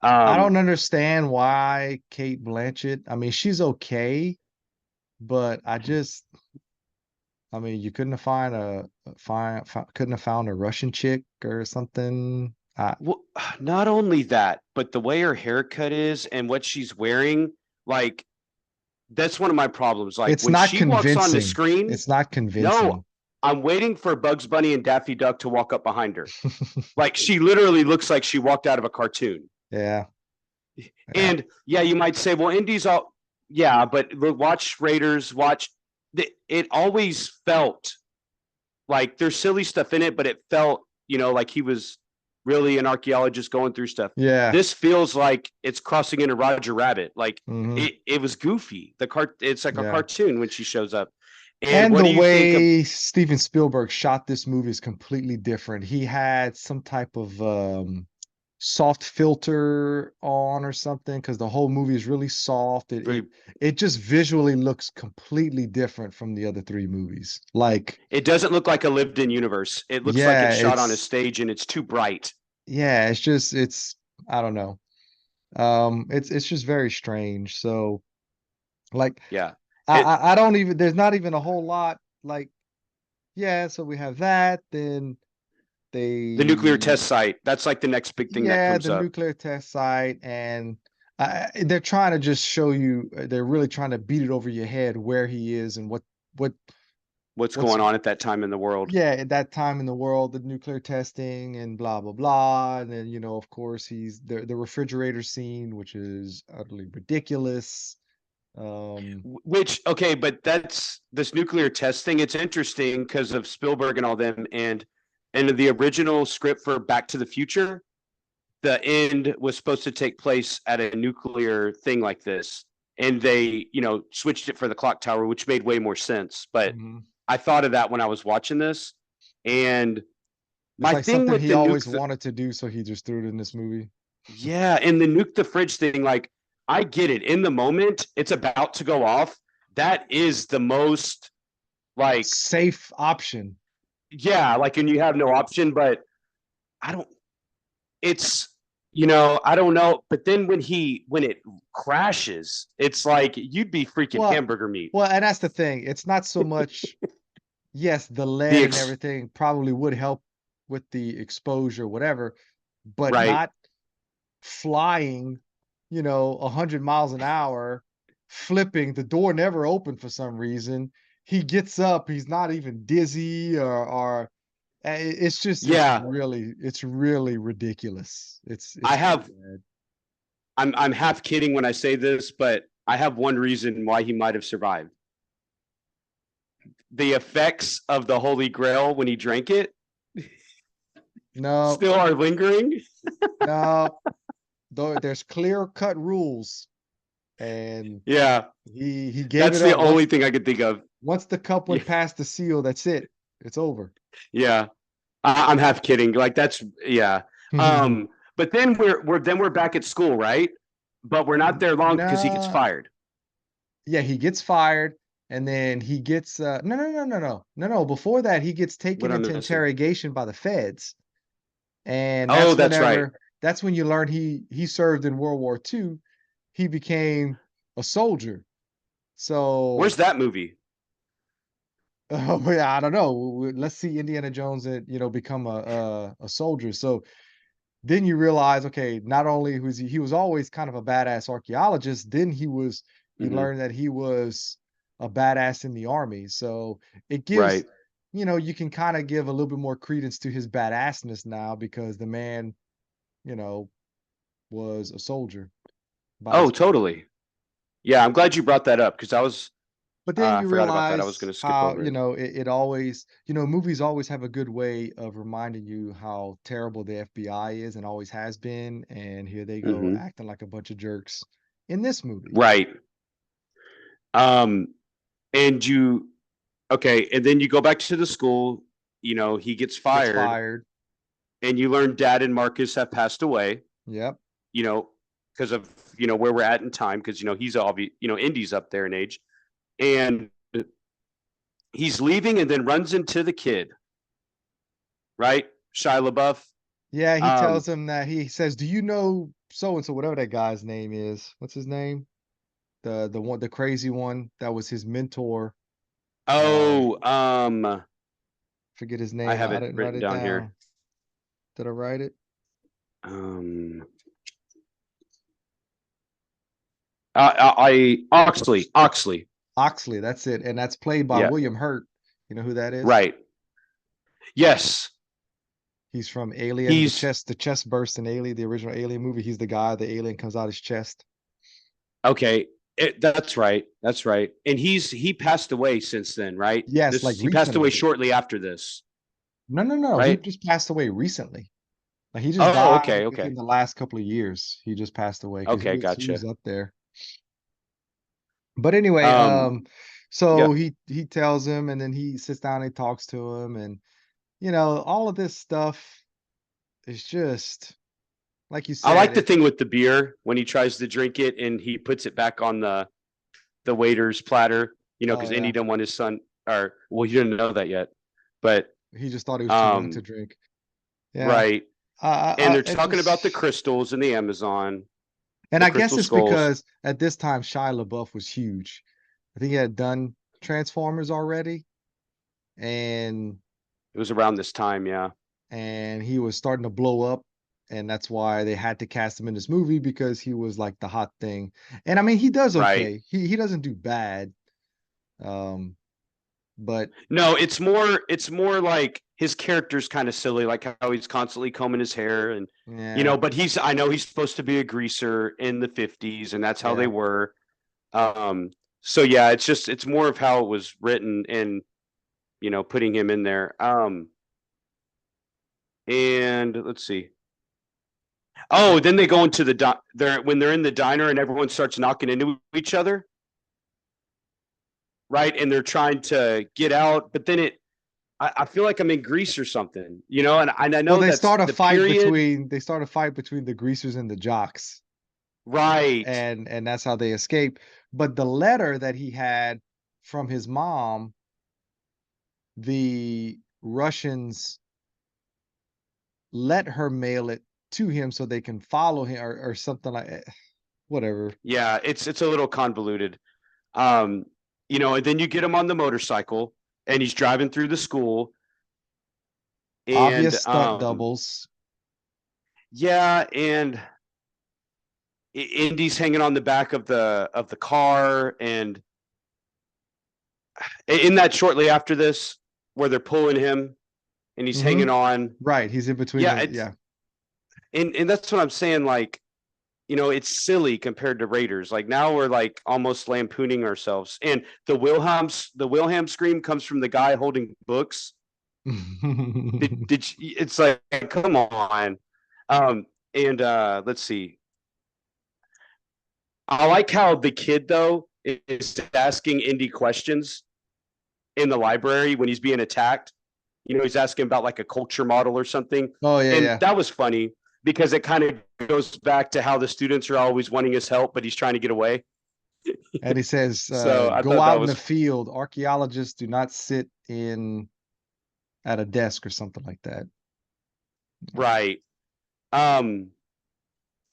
I Um, don't understand why Kate Blanchett. I mean, she's okay, but I mean, you couldn't have couldn't have found a Russian chick or something. well, not only that, but the way her haircut is and what she's wearing, like that's one of my problems. Like It's when not she walks on the convincing. screen, It's not no, convincing. I'm waiting for Bugs Bunny and Daffy Duck to walk up behind her. Like she literally looks like she walked out of a cartoon. Yeah, yeah, And yeah, you might say, well, Indy's all, yeah, but look, watch Raiders, watch. It always felt like there's silly stuff in it, but it felt, like he was really an archaeologist going through stuff. yeah. This feels like it's crossing into Roger Rabbit. Like Hmm. it was goofy. It's like a Yeah. cartoon when she shows up. And And what the do you think of? way Steven Spielberg shot this movie is completely different. He had some type of soft filter on or something because the whole movie is really soft. It just visually looks completely different from the other three movies. Like, It doesn't look like a lived-in universe. It looks like yeah, it's shot on a stage and it's too bright. it's I don't know. It's just very strange. So like Yeah. It I don't even there's not even a whole lot like yeah, so we have that, then the nuclear they test site. That's like the next big thing that yeah, comes the up. nuclear test site and they're trying to just show you they're really trying to beat it over your head where he is and what What's what's going on at that time in the world? yeah, at that time in the world, the nuclear testing and blah blah blah. And then, of course, he's the refrigerator scene, which is utterly ridiculous. Um, Which okay, but that's this nuclear test thing. It's interesting because of Spielberg and all them, and the original script for Back to the Future, the end was supposed to take place at a nuclear thing like this, and they switched it for the clock tower, which made way more sense. But mhm. I thought of that when I was watching this, and It's my like thing something with he the nuke, always wanted to do, so he just threw it in this movie. yeah, and the nuke the fridge thing, like I get it. In the moment, it's about to go off. That is the most like, Safe option. yeah, like, and you have no option, but I don't, it's, I don't know. But then when it crashes, it's like you'd be freaking Well, hamburger meat. well, and that's the thing. It's not so much, yes, the The lead and ex, everything probably would help with the exposure, whatever, but right. not flying, 100 miles an hour, flipping. The door never opened for some reason. He gets up, he's not even dizzy or it's just Yeah, it's really ridiculous. I It's pretty have, bad. I'm half kidding when I say this, but I have one reason why he might have survived. The effects of the Holy Grail when he drank it No, still are lingering. no, though there's clear cut rules and Yeah, he gave that's it the up only thing I could think of. once the cup Yeah, went past the seal, that's it. It's over. yeah. I'm half kidding. Like that's yeah. Um, but then we're back at school, right? But we're not there long because he gets No, fired. yeah, he gets fired and then he gets no. Before that, he gets taken What I'm into missing? interrogation by the feds. And Oh, that's right. that's when you learn he served in World War II. He became a soldier. Where's So that movie? oh yeah, I don't know. Let's see Indiana Jones and become a soldier. So then you realize, okay, not only was he was always kind of a badass archaeologist, then you Hmm. learn that he was a badass in the army. So it gives, Right. you can kind of give a little bit more credence to his badassness now because the man, you know, was a soldier by his Oh, birth. totally. Yeah, I'm glad you brought that up because But then I you forgot about that. I was realize going to skip how, over it. it always, movies always have a good way of reminding you how terrible the FBI is and always has been. And here they go Hmm. acting like a bunch of jerks in this movie. Right. Um, and you okay, and then you go back to the school. He gets Gets fired, fired. and you learn Dad and Marcus have passed away. Yep. You know, because of where we're at in time, because he's obvious, Indy's up there in age, and he's leaving and then runs into the kid, right? Shia LaBeouf. Yeah, he Um, tells him that he says, "Do you know so and so, whatever that guy's name is? What's his name? The one, the crazy one that was his mentor. Um, oh, forget his I name. have I it didn't write written it down here. down. Did I write it? Um, I Oxley. Oxley, that's it. And that's played by Yeah, William Hurt. You know who that is? right. Yes, He's from Alien, he's the chest burst in Alien, the original Alien movie. He's the guy, the alien comes out his chest. okay. That's right. That's right. And he passed away since then, right? Yes, like This He passed away recently. shortly after this, No, no, no. He right? just passed away recently. Like he just Oh, died okay, within okay, the last couple of years. He just passed away because okay, he was gotcha. up there. But anyway, Um, so yeah, he tells him, and then he sits down and talks to him, and all of this stuff is just like you I said. like the thing with the beer when he tries to drink it and he puts it back on the waiter's platter. Oh Because Indy yeah, didn't want his son, or well, he didn't know that yet, but he just thought he was too young to um, drink. Yeah, right. And they're it talking about the just, crystals in the Amazon, and the I guess crystal it's skulls. because at this time Shia LaBeouf was huge. I think he had done Transformers already, and It was around this time, yeah. he was starting to blow up, and that's why they had to cast him in this movie because he was like the hot thing. And I mean, he does Right. okay. He doesn't do bad. Um, but No, it's more like his character's kind of silly, like how he's constantly combing his hair and yeah, but I know he's supposed to be a greaser in the 50s and that's how they yeah. were. Um so yeah, it's more of how it was written and putting him in there. And let's see. Oh, then they go into they're when they're in the diner and everyone starts knocking into each other, right? And they're trying to get out, but then I feel like I'm in Greece or something, and I Well, know that's the period, they start a fight between the greasers and the jocks, right? and that's how they escape. But the letter that he had from his mom, the Russians let her mail it to him so they can follow him or something like whatever. Yeah, it's a little convoluted. Um, and then you get him on the motorcycle and he's driving through the school and Obvious stunt doubles. yeah, and Indy's hanging on the back of the car, and in that shortly after this where they're pulling him and he's Hmm. hanging on. Right, he's in between Yeah, the it's yeah. and that's what I'm saying, like, it's silly compared to Raiders. Like now we're like almost lampooning ourselves. And the Wilhelm scream comes from the guy holding books. It's like, come on. Um, and let's see. I like how the kid though is asking Indy questions in the library when he's being attacked. He's asking about like a culture model or something. Oh yeah, And yeah. that was funny because it kind of goes back to how the students are always wanting his help, but he's trying to get away. And he says, So I "Go thought that out in the was field. Archaeologists do not sit in at a desk or something like that." right. Um,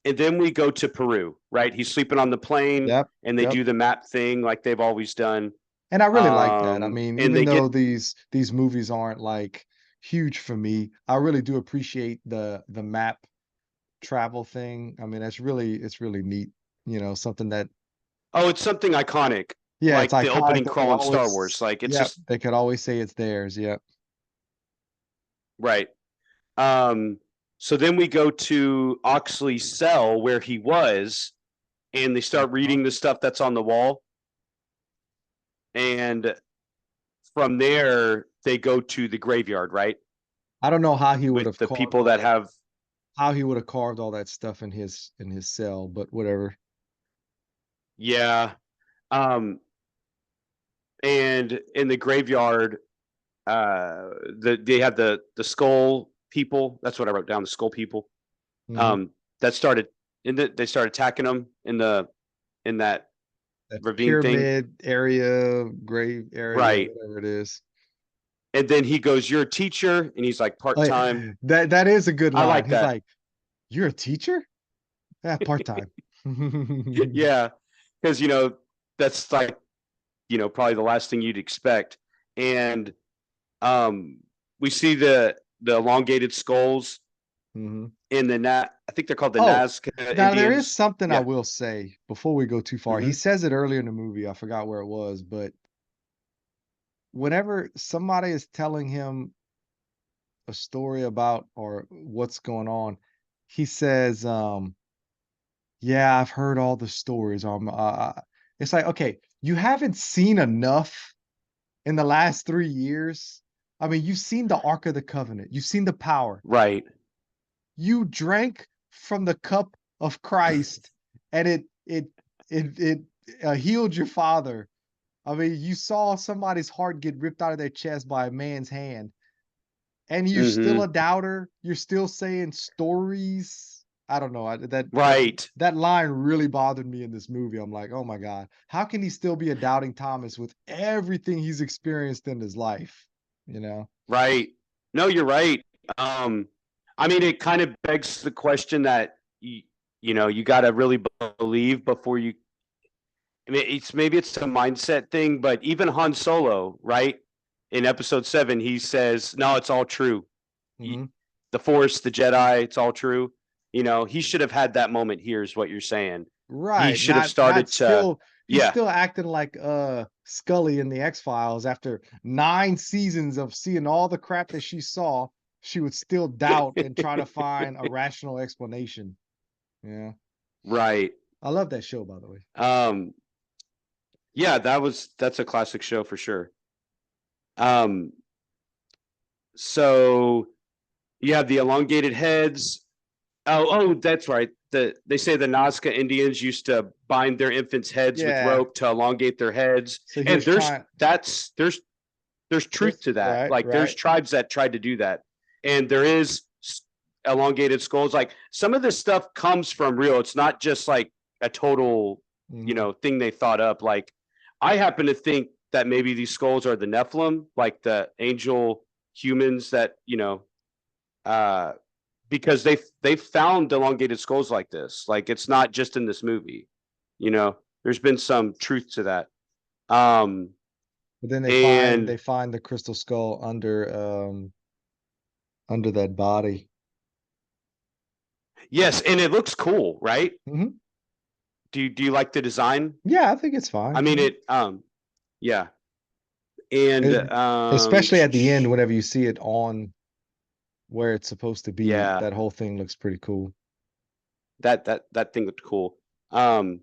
and then we go to Peru, right? He's sleeping on the plane Yep, and they yep. do the map thing like they've always done. And I really like that. I mean, And even they though get, these movies aren't like huge for me, I really do appreciate the map travel thing. I mean, it's really neat. Something that oh, it's something iconic, yeah, it's like the iconic. opening They could crawl in Star always Wars. Like it's yep, just, they could always say it's theirs. Yep. right. Um, so then we go to Oxley's cell where he was, and they start Uh-huh. reading the stuff that's on the wall. And from there, they go to the graveyard, right? I don't know how he would With have the carved people all that that have, stuff in his cell, but whatever. yeah. Um, and in the graveyard, they have the skull people. That's what I wrote down. The skull people. Hmm. Um, that started. they start attacking him in that That ravine thing. pyramid area, grave area, Right. whatever it is. And then he goes, "You're a teacher," and he's like Oh, part time. yeah. That is a good I line. like He's that. like, "You're a teacher? Yeah, part-time." Yeah, because that's like probably the last thing you'd expect. And um, we see the elongated skulls Mhm. in the I think they're called the Oh, Nazca now there is Indians. something I Yeah. will say before we go too far. He Hmm. says it earlier in the movie. I forgot where it was, but whenever somebody is telling him a story about or what's going on, he says, "Yeah, I've heard all the stories." It's like, okay, you haven't seen enough in the last 3 years. I mean, you've seen the Ark of the Covenant, you've seen the power. Right. You drank from the cup of Christ, and it healed your father. I mean, you saw somebody's heart get ripped out of their chest by a man's hand, and you're still Hmm. a doubter. You're still saying stories. I don't know. Right. That line really bothered me in this movie. I'm like, oh my god, how can he still be a doubting Thomas with everything he's experienced in his life? You know? Right. No, you're right. Um, I mean, it kind of begs the question that you got to really believe before you. I mean, maybe it's a mindset thing, but even Han Solo, right? In Episode 7, he says, "No, it's all true. Hmm. The Force, the Jedi, it's all true." He should have had that moment here, is what you're saying. He Right, should have not started to, still he's yeah, still acting like, Scully in the X-Files after 9 seasons of seeing all the crap that she saw, she would still doubt and try to find a rational explanation. Yeah. right. I love that show, by the way. Um, yeah, that's a classic show for sure. Um, so you have the elongated heads. Oh, that's right. They say the Nazca Indians used to bind their infants' heads with Yeah. rope to elongate their heads, So he and was trying there's truth this to that. right, Like there's right. tribes that tried to do that, and there is elongated skulls. Like some of this stuff comes from real. It's not just like a total Mhm. thing they thought up. Like I happen to think that maybe these skulls are the Nephilim, like the angel humans that uh, because they found elongated skulls like this. Like it's not just in this movie. There's been some truth to that. Um, But then and they find the crystal skull under that body. yes, and it looks cool, right? Mhm. Do you like the design? Yeah, I think it's I fine, mean yeah. it. Yeah, and It especially at the end whenever you see it on where it's supposed to be, yeah, that whole thing looks pretty cool. that thing looked cool. Um,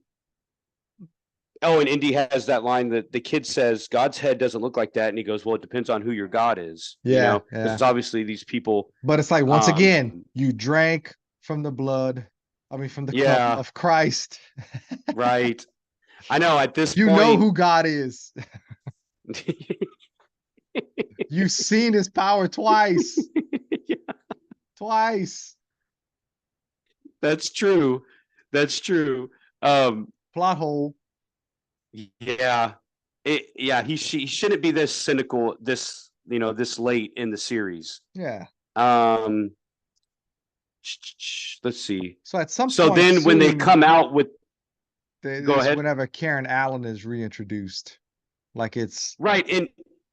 oh, and Indy has that line that the kid says, "God's head doesn't look like that," and he goes, "Well, it depends on who your God is," Yeah, because yeah. obviously these people, But it's like once um, again, you drank from the blood, I mean from the cup yeah, of Christ. right. I know at this You know point, who God is. You've seen his power twice. Twice. that's true. That's true. Um, Plot hole. yeah, yeah, he shouldn't be this cynical, this late in the series. Yeah. Um, let's see. So at some So point then when they soon, come out with, go there's ahead. whenever Karen Allen is reintroduced. Like it's Right. And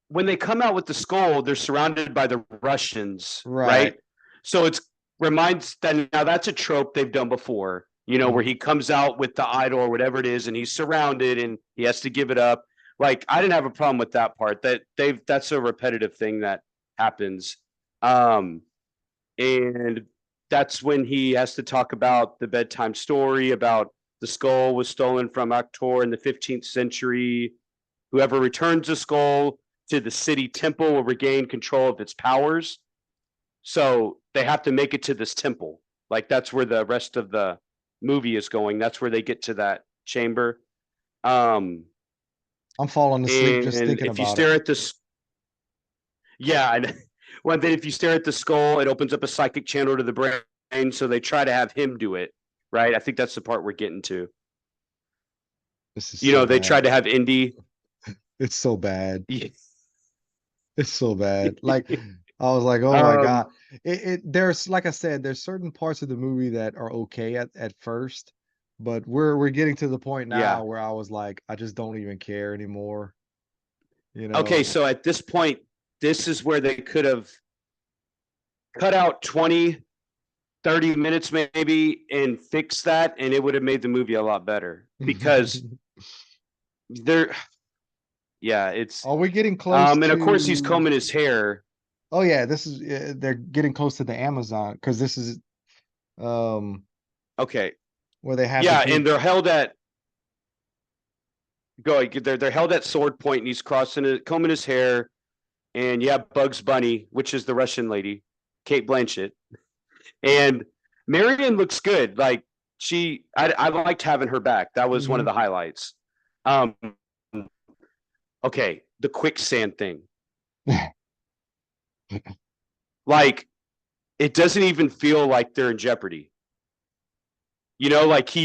when they come out with the skull, they're surrounded by the Russians, right? right. So it's reminds that now that's a trope they've done before, where Mhm. he comes out with the idol or whatever it is and he's surrounded and he has to give it up. Like I didn't have a problem with that part. That's a repetitive thing that happens. Um and that's when he has to talk about the bedtime story about the skull was stolen from Aktor in the 15th century. Whoever returns the skull to the city temple will regain control of its powers. So they have to make it to this temple. Like that's where the rest of the movie is going. That's where they get to that chamber. Um, I'm falling asleep just and thinking if you about it. stare at this, yeah, and then if you stare at the skull, it opens up a psychic channel to the brain. So they try to have him do it, right? I think that's the part we're getting to. This is so They tried bad. to have Indy. It's so bad. Yeah. It's so bad. Like I was like, oh my um, God. There's like I said, there's certain parts of the movie that are okay at first, but we're getting to the point yeah. now where I was like, I just don't even care anymore. You Okay, know. so at this point, this is where they could have cut out 20, 30 minutes maybe and fixed that, and it would have made the movie a lot better because they're, yeah, it's, Are we getting close and of course he's to? combing his hair. Oh yeah, this is they're getting close to the Amazon because this is um Okay. where they have the Yeah, big. and they're held at, go, they're held at sword point and he's crossing it, combing his hair. And yeah, Bugs Bunny, which is the Russian lady, Kate Blanchett. And Marion looks good. Like I liked having her back. That was one of Mhm. the highlights. Um, okay, the quicksand thing. Like, it doesn't even feel like they're in jeopardy. Like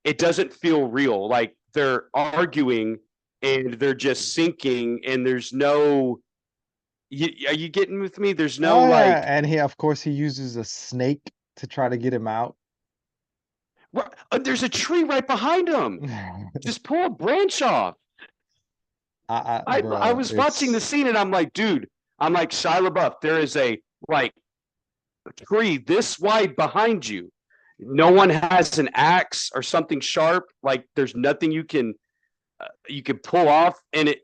it doesn't feel real. Like they're arguing and they're just sinking, and there's no. Are you getting with me? There's no Oh yeah, like. and he of course he uses a snake to try to get him out. There's a tree right behind him. Just pull a branch off. I Bruh, was watching the scene and I'm like, dude, I'm like Shia LaBeouf. There is a like tree this wide behind you. No one has an axe or something sharp. Like there's nothing you can pull off. And it,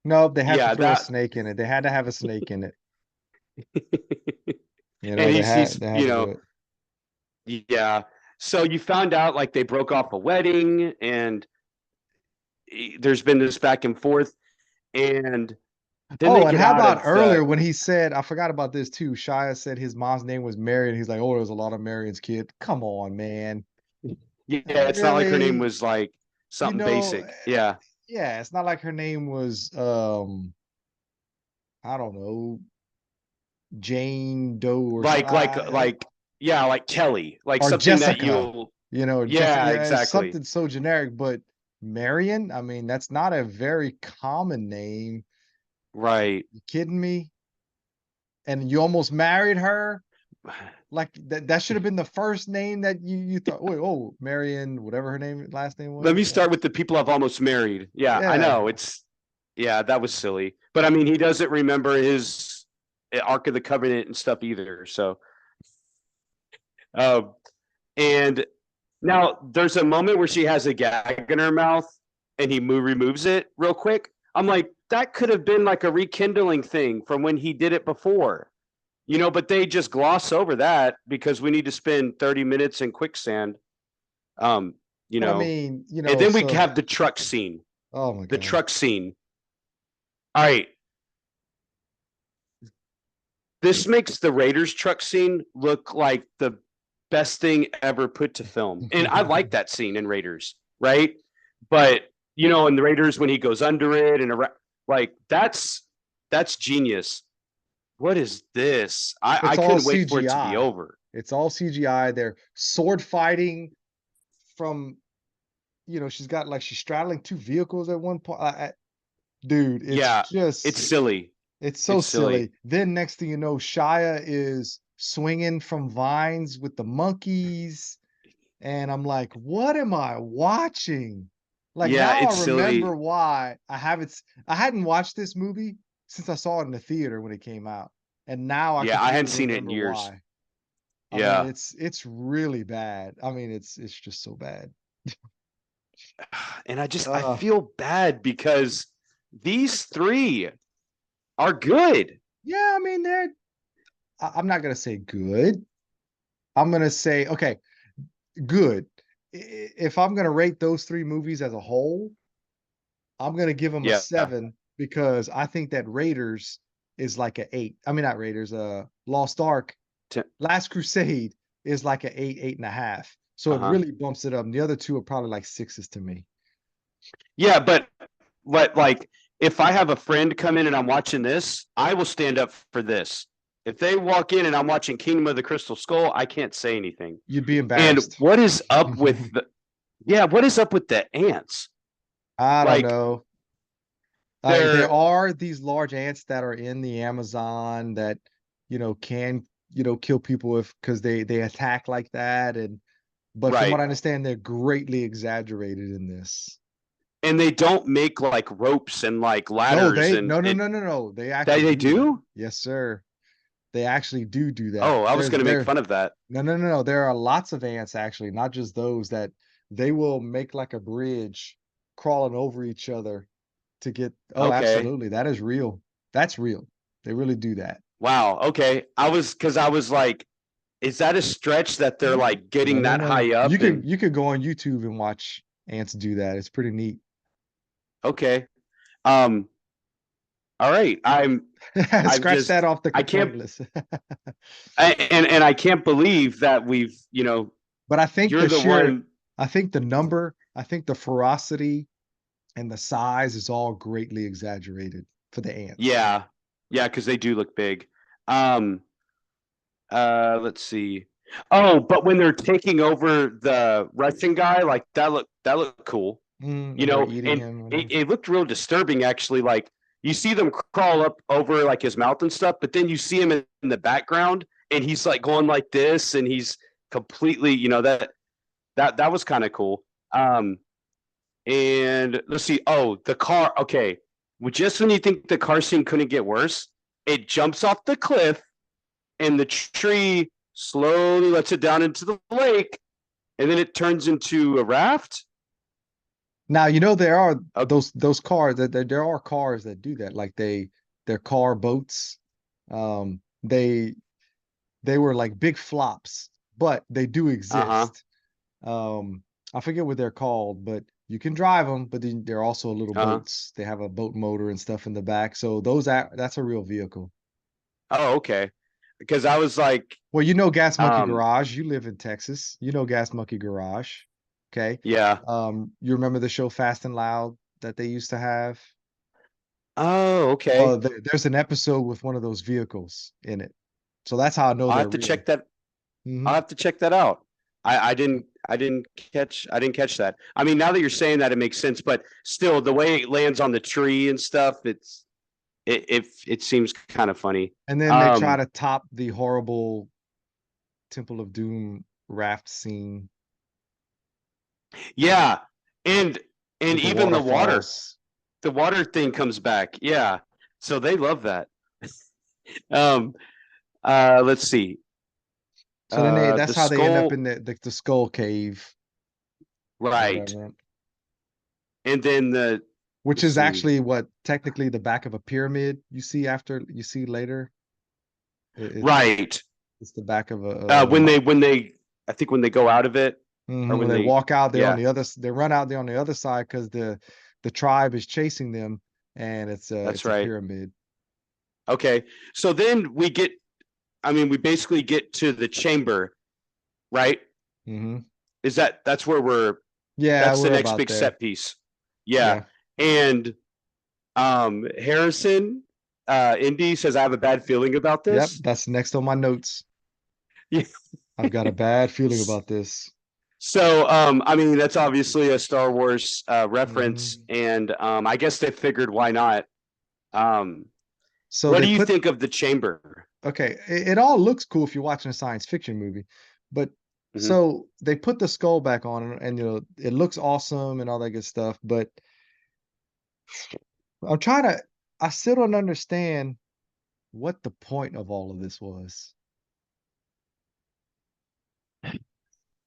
no, they had to yeah, throw a that. snake in it. They had to have a snake in it. And They he's had he's they had to do it. yeah. So you found out like they broke off a wedding and there's been this back and forth, and then they Oh, and get how out about of earlier the. when he said, I forgot about this too. Shia said his mom's name was Marion. He's like, oh, there's a lot of Marion's kid. Come on, man. Yeah, it's not like her name Really? was like You something know, basic. Yeah. yeah, it's not like her name was I don't know, Jane Doe or something. Yeah, like Kelly, like Or something that Jessica, you'll. Jessica, Yeah, yeah, it's exactly. something so generic, but Marion, I mean, that's not a very common name. Right. You kidding me? And you almost married her? Like that should have been the first name that you thought, wait, oh, Marion, whatever her name last name Let was. me start with the people I've almost married. Yeah, I Yeah. know. Yeah, that was silly. But I mean, he doesn't remember his Ark of the Covenant and stuff either. So, um, and now there's a moment where she has a gag in her mouth and he removes it real quick. I'm like, that could have been like a rekindling thing from when he did it before, but they just gloss over that because we need to spend 30 minutes in quicksand. Um, you But I know, mean, and then we so have the truck scene. oh my The God. truck scene. All right. This makes the Raiders truck scene look like the best thing ever put to film. And I like that scene in Raiders, right? But in the Raiders when he goes under it and like that's genius. What is this? I It's all couldn't wait for it to be CGI. over. It's all CGI. They're sword fighting from, she's got like she's straddling two vehicles at one point. Dude, Yeah, it's silly. it's so It's silly. silly. Then next thing you know, Shia is swinging from vines with the monkeys, and I'm like, what am I watching? Like Yeah, now it's I remember silly. why I hadn't watched this movie since I saw it in the theater when it came out. And now I Yeah, I hadn't completely seen it in remember years. why. I mean, Yeah. it's really bad. I mean, it's just so bad. And I Uh feel bad because these three are good. yeah, I mean I'm not gonna say good. I'm gonna say okay, good. If I'm gonna rate those three movies as a whole, I'm gonna give them a Yeah. 7 because I think that Raiders is like a 8. I mean, not Raiders, Lost Ark, Last Crusade is like a 8, 8.5. So it Uh-huh. really bumps it up. And the other two are probably like sixes to me. Yeah, but like if I have a friend come in and I'm watching this, I will stand up for this. If they walk in and I'm watching Kingdom of the Crystal Skull, I can't say anything. You'd be And embarrassed. what is up with the yeah, what is up with the ants? I don't Like know. Like there they're are these large ants that are in the Amazon that, can, kill people if because they attack like that. And but from what right. I understand, they're greatly exaggerated in this. And they don't make like ropes and like No, ladders they and no no it no no no. They actually they do that. do? Yes, sir. They actually do that. Oh, I was There's gonna make there fun of that. No, no, no, no. There are lots of ants actually, not just those that they will make like a bridge crawling over each other to get. Oh, Okay. absolutely. That is real. That's real. They really do that. Wow. Okay. I was like, is that a stretch that they're like No, getting no, that no. high You up? could And you could go on YouTube and watch ants do that. It's pretty neat. okay. Um, all right. I'm Scratch that just off the I complaint can't list. and I can't believe that we've, But you're the one. I think the ferocity and the size is all greatly exaggerated for the ants. Yeah. Yeah, because they do look big. Um, let's see. Oh, but when they're taking over the Russian guy, like that looked cool. When they're eating And him. it looked real disturbing actually. Like you see them crawl up over like his mouth and stuff, but then you see him in the background and he's like going like this and he's completely, that was kind of cool. Um, and let's see. Oh, the car. Okay. Well, just when you think the car scene couldn't get worse, it jumps off the cliff and the tree slowly lets it down into the lake and then it turns into a raft. Now, there are Okay. those cars there are cars that do that. Like they're car boats. They were like big flops, but they do Uh-huh. exist. I forget what they're called, but you can drive them, but then they're also little Uh-huh. boats. They have a boat motor and stuff in the back. So that's a real vehicle. Oh, okay. Because I was like, Well, Gas Monkey um, Garage. You live in Texas. You know Gas Monkey Garage. Okay. yeah. You remember the show Fast and Loud that they used to have? Oh, okay. Well, there's an episode with one of those vehicles in it. So that's how I know I'll they're have to real. check that. Hmm. I'll have to check that out. I didn't catch that. I mean, now that you're saying that, it makes sense. But still, the way it lands on the tree and stuff, it seems kind of funny. And then they try Um, to top the horrible Temple of Doom raft scene yeah, and with the even waterfalls. the water thing comes back. Yeah, so they love that. Um, let's see. So then The that's how they end up skull, in the skull cave or right, whatever, and then which let's is see, actually what technically the back of a pyramid you see later. It's right. it's the back of When they, I think when they go out of it, or when when they they, walk out, yeah, they run out there on the other side because the tribe is chasing them, and that's it's a right. pyramid. Okay, so then we get, I mean, we basically get to the chamber, right? Hmm. That's where Yeah, that's the we're next about big there. set piece. Yeah, Yeah. and Harrison, Indy says I have a bad feeling about Yep, this. that's next on my notes. Yeah. I've got a bad feeling about this. So, I mean, that's obviously a Star Wars reference, Hmm. and I guess they figured why not. Um, So what they do you put think of the chamber? Okay, it all looks cool if you're watching a science fiction movie, but Hmm. so they put the skull back on, and it looks awesome and all that good stuff. But I'm trying to, I still don't understand what the point of all of this was.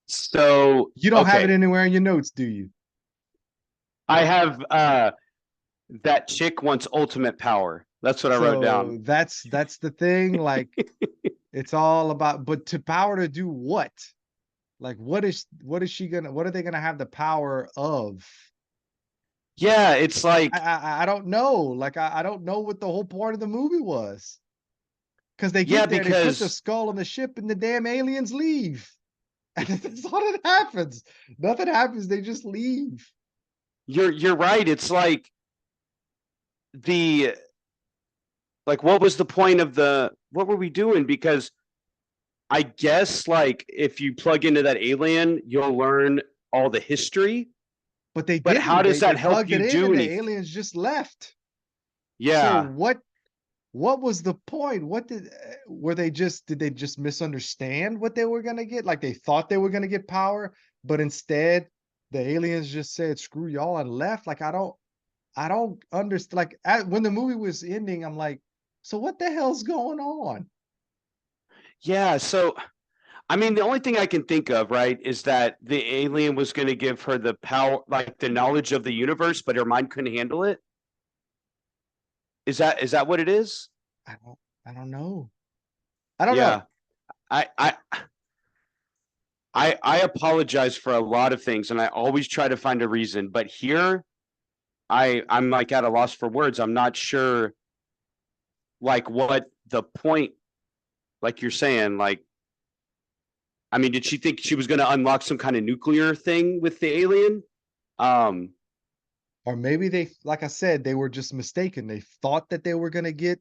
So, You don't have it okay, anywhere in your notes, do you? I have that chick wants ultimate power. That's what I wrote down. So that's the thing. Like it's all about, but to power to do what? Like what are they gonna have the power of? Yeah, it's like, I don't know. Like I don't know what the whole point of the movie was. Because they yeah, get there, they put the because skull on the ship, and the damn aliens leave. And that's all that happens. Nothing happens. They just leave. you're right. It's like the Like, what was the point of what were we doing? Because I guess like if you plug into that alien, you'll learn all the history. But they But how didn't. does They that help plugged it you in do and the anything? aliens just left. So Yeah. what was the point? What were they just did they just misunderstand what they were gonna get? Like they thought they were gonna get power, but instead the aliens just said screw y'all and left. Like I don't understand. Like when the movie was ending, I'm like, so what the hell's going on? Yeah. So, I mean, the only thing I can think of, right, is that the alien was going to give her the power, like the knowledge of the universe, but her mind couldn't handle it. Is that what it is? I don't I don't know. I don't know. Yeah. I I I apologize for a lot of things, and I always try to find a reason, but here I'm like at a loss for words. I'm not sure like what the point, like you're saying, like I mean, did she think she was going to unlock some kind of nuclear thing with the alien? Um, Or maybe they like I said, they were just mistaken. They thought that they were gonna get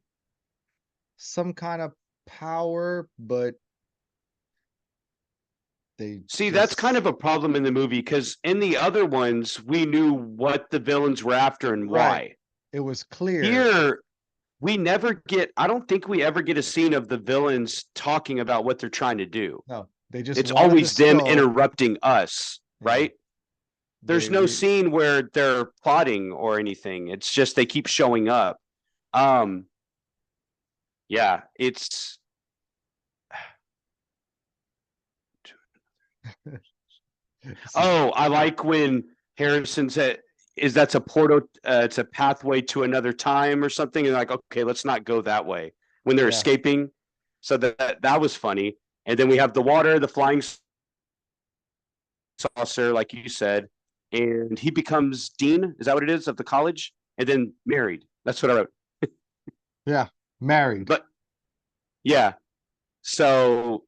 some kind of power, but they See, that's kind just of a problem in the movie because in the other ones, we knew what the villains were after and right. why. It was clear. Here, we never get, I don't think we ever get a scene of the villains talking about what they're trying to do. No, they just It's wanted the always them skull. interrupting us, Yeah. right? There's no We scene where they're plotting or anything. It's just they keep showing up. Um, yeah, it's this is Oh, I like when Harrison said, "Is that's a portal? It's a pathway to another time or something." And like, okay, let's not go that way when they're yeah. escaping. So that was funny. And then we have the water, the flying saucer, like you said, and he becomes dean. Is that what it is of the college? And then married. That's what I wrote. Yeah. Married. But yeah, so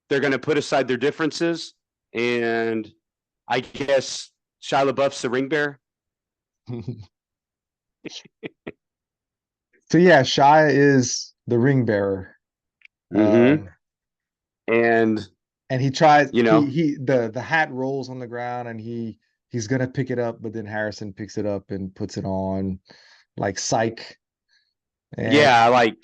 they're going to put aside their differences, and I guess Shia LaBeouf's the ring bearer. So yeah, Shia is the ring bearer. Mm-hmm. Um And and he tries you know, the hat rolls on the ground and he's gonna pick it up, but then Harrison picks it up and puts it on like psych. And yeah, like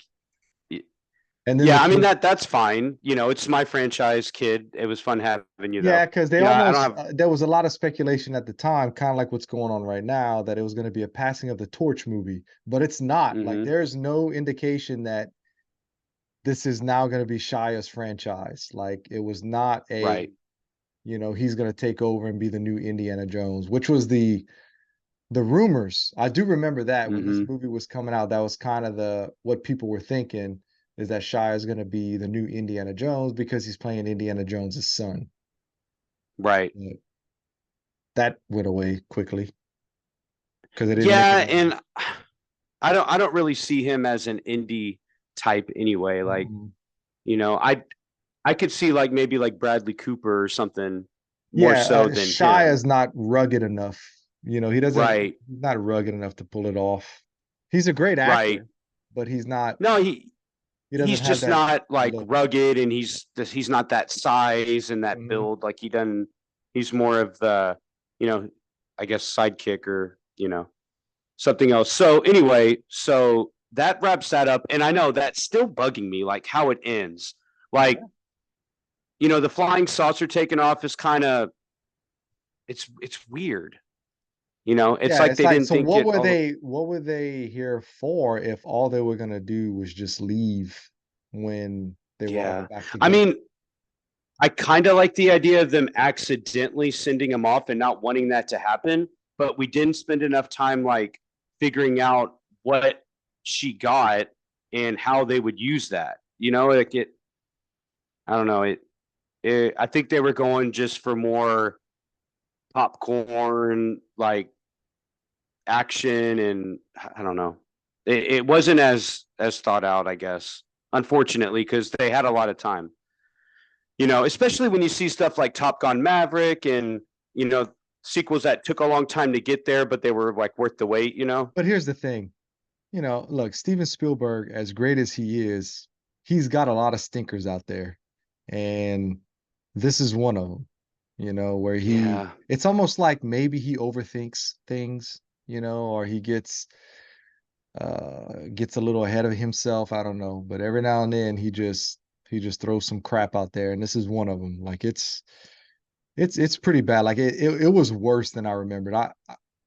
and then yeah, I mean that's fine. You know, it's my franchise, kid. It was fun having you yeah, though. because they I don't almost have. there was a lot of speculation at the time, kind of like what's going on right now, that it was going to be a passing of the torch movie, but it's not. Like Mm-hmm. there's no indication that this is now going to be Shia's franchise. Like it was not a, Right. he's going to take over and be the new Indiana Jones, which was the rumors. I do remember that when this Mm-hmm. movie was coming out, that was kind of the what people were thinking is that Shia is going to be the new Indiana Jones because he's playing Indiana Jones's son. Right. But that went away quickly because they didn't make Yeah, any money. and I don't really see him as an indie type anyway. Like, Mhm. you know, I could see like maybe like Bradley Cooper or something more Yeah, so than Shia him. is not rugged enough. He doesn't. Right. He's not rugged enough to pull it off. He's a great Right. actor, but he's not. No, He doesn't he's have just that not like look. rugged, and he's not that size and that Mhm. build. Like he doesn't. He's more of the, you know, I guess sidekick or something else. So anyway, so that wraps that up, and I know that's still bugging me, like how it ends. Like the flying saucer taking off is kind of it's weird. It's Yeah, like it's they like didn't so. think What it were all. they here for if all they were gonna do was just leave when they were all Yeah, back I together? mean, I kind of like the idea of them accidentally sending him off and not wanting that to happen, but we didn't spend enough time like figuring out what she got and how they would use that. Like I don't know, I think they were going just for more popcorn, like action, and I don't know. It wasn't as thought out, I guess, unfortunately, because they had a lot of time. Especially when you see stuff like Top Gun Maverick and sequels that took a long time to get there, but they were like worth the wait. But here's the thing. look, Steven Spielberg, as great as he is, he's got a lot of stinkers out there. And this is one of them, where Yeah. it's almost like maybe he overthinks things, or he gets a little ahead of himself. I don't know. But every now and then he just throws some crap out there. And this is one of them. Like it's pretty bad. Like it was worse than I remembered.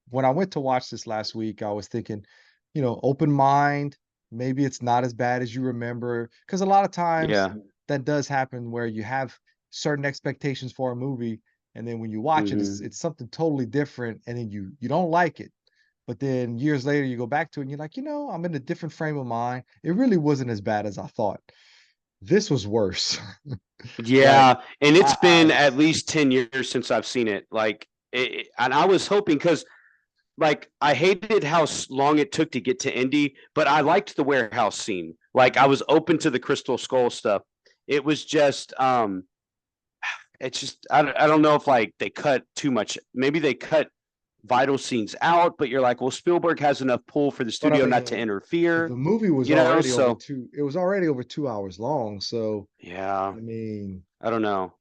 When I went to watch this last week, I was thinking, open mind. Maybe it's not as bad as you remember. Because a lot of times Yeah. that does happen where you have certain expectations for a movie, and then when you watch it, it's Hmm. it's something totally different, and then you don't like it. But then years later, you go back to it, and you're like, I'm in a different frame of mind. It really wasn't as bad as I thought. This was worse. Like Yeah, and I, it's I been at least 10 years since I've seen it. Like, and I was hoping because, like, I hated how long it took to get to Indy, but I liked the warehouse scene. Like, I was open to the Crystal Skull stuff. It was just, it's just, I don't know if like they cut too much. Maybe they cut vital scenes out, but you're like, well, Spielberg has enough pull for the But I studio not to mean, interfere, the movie was you know? already over So, two. It was already over 2 hours long. So yeah, I mean, I don't know.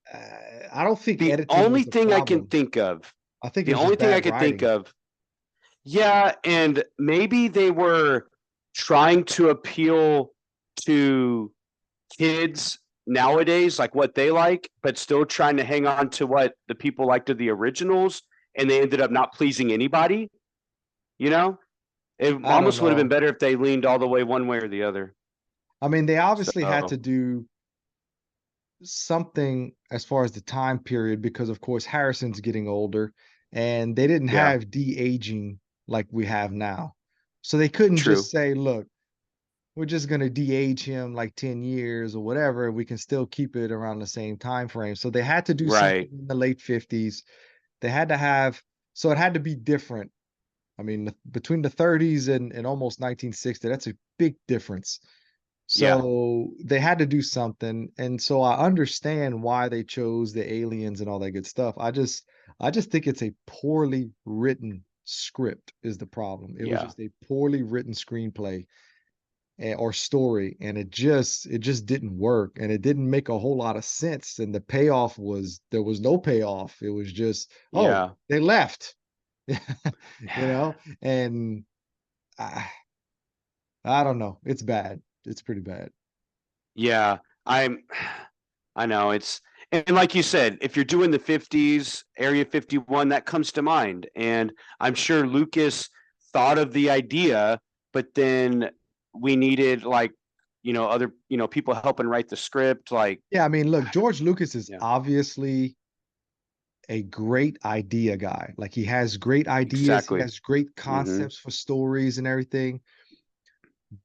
I don't think The editing only was the thing I can problem. think of, I think it the was only just thing I bad could think writing. of, yeah, and maybe they were trying to appeal to kids nowadays, like what they like, but still trying to hang on to what the people liked of the originals, and they ended up not pleasing anybody, you know? It I don't almost would have been know. better if they leaned all the way one way or the other. I mean, they obviously had to So, do something as far as the time period because, of course, Harrison's getting older, and they didn't yeah, have de-aging like we have now. So they couldn't just true. say, look, we're just going to de-age him like 10 years or whatever. We can still keep it around the same time frame. So they had to do something Right. in the late 50s. They had to have, so it had to be different. I mean, between the 30s and almost 1960, that's a big difference. Yeah. So they had to do something. And so I understand why they chose the aliens and all that good stuff. I just think it's a poorly written script is the problem. It was Yeah. just a poorly written screenplay or story, and it just didn't work, and it didn't make a whole lot of sense, and the payoff was there was no payoff. It was just, oh, Yeah. they left. And I, I don't know, it's bad. It's pretty bad. Yeah. I'm I know it's and like you said, if you're doing the 50s, Area 51, that comes to mind. And I'm sure Lucas thought of the idea, but then we needed like, other, people helping write the script. Like, Yeah, I mean, look, George Lucas is yeah, obviously a great idea guy. Like he has great ideas, he exactly. has great Hmm. concepts for stories and everything.